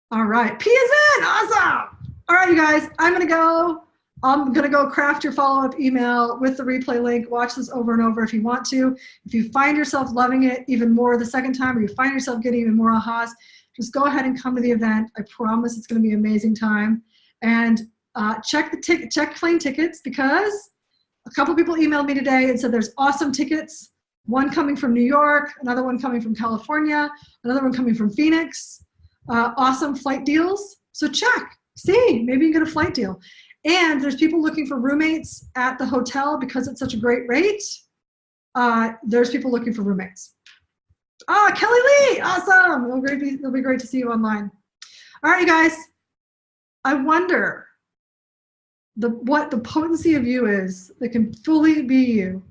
All right, P is in. Awesome. All right, you guys, I'm going to go craft your follow-up email with the replay link. Watch this over and over if you want to. If you find yourself loving it even more the second time, or you find yourself getting even more ahas, just go ahead and come to the event. I promise it's going to be an amazing time. And check plane tickets, because a couple people emailed me today and said there's awesome tickets. One coming from New York, another one coming from California, another one coming from Phoenix. Awesome flight deals. So check, see, maybe you get a flight deal. And there's people looking for roommates at the hotel because it's such a great rate. There's people looking for roommates. Kelly Lee, awesome. It'll be great to see you online. All right, you guys. I wonder what the potency of you is that can fully be you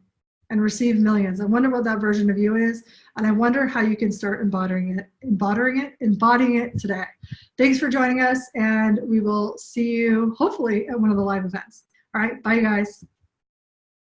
and receive millions. I wonder what that version of you is, and I wonder how you can start embodying it today. Thanks for joining us, and we will see you hopefully at one of the live events. All right, bye, you guys.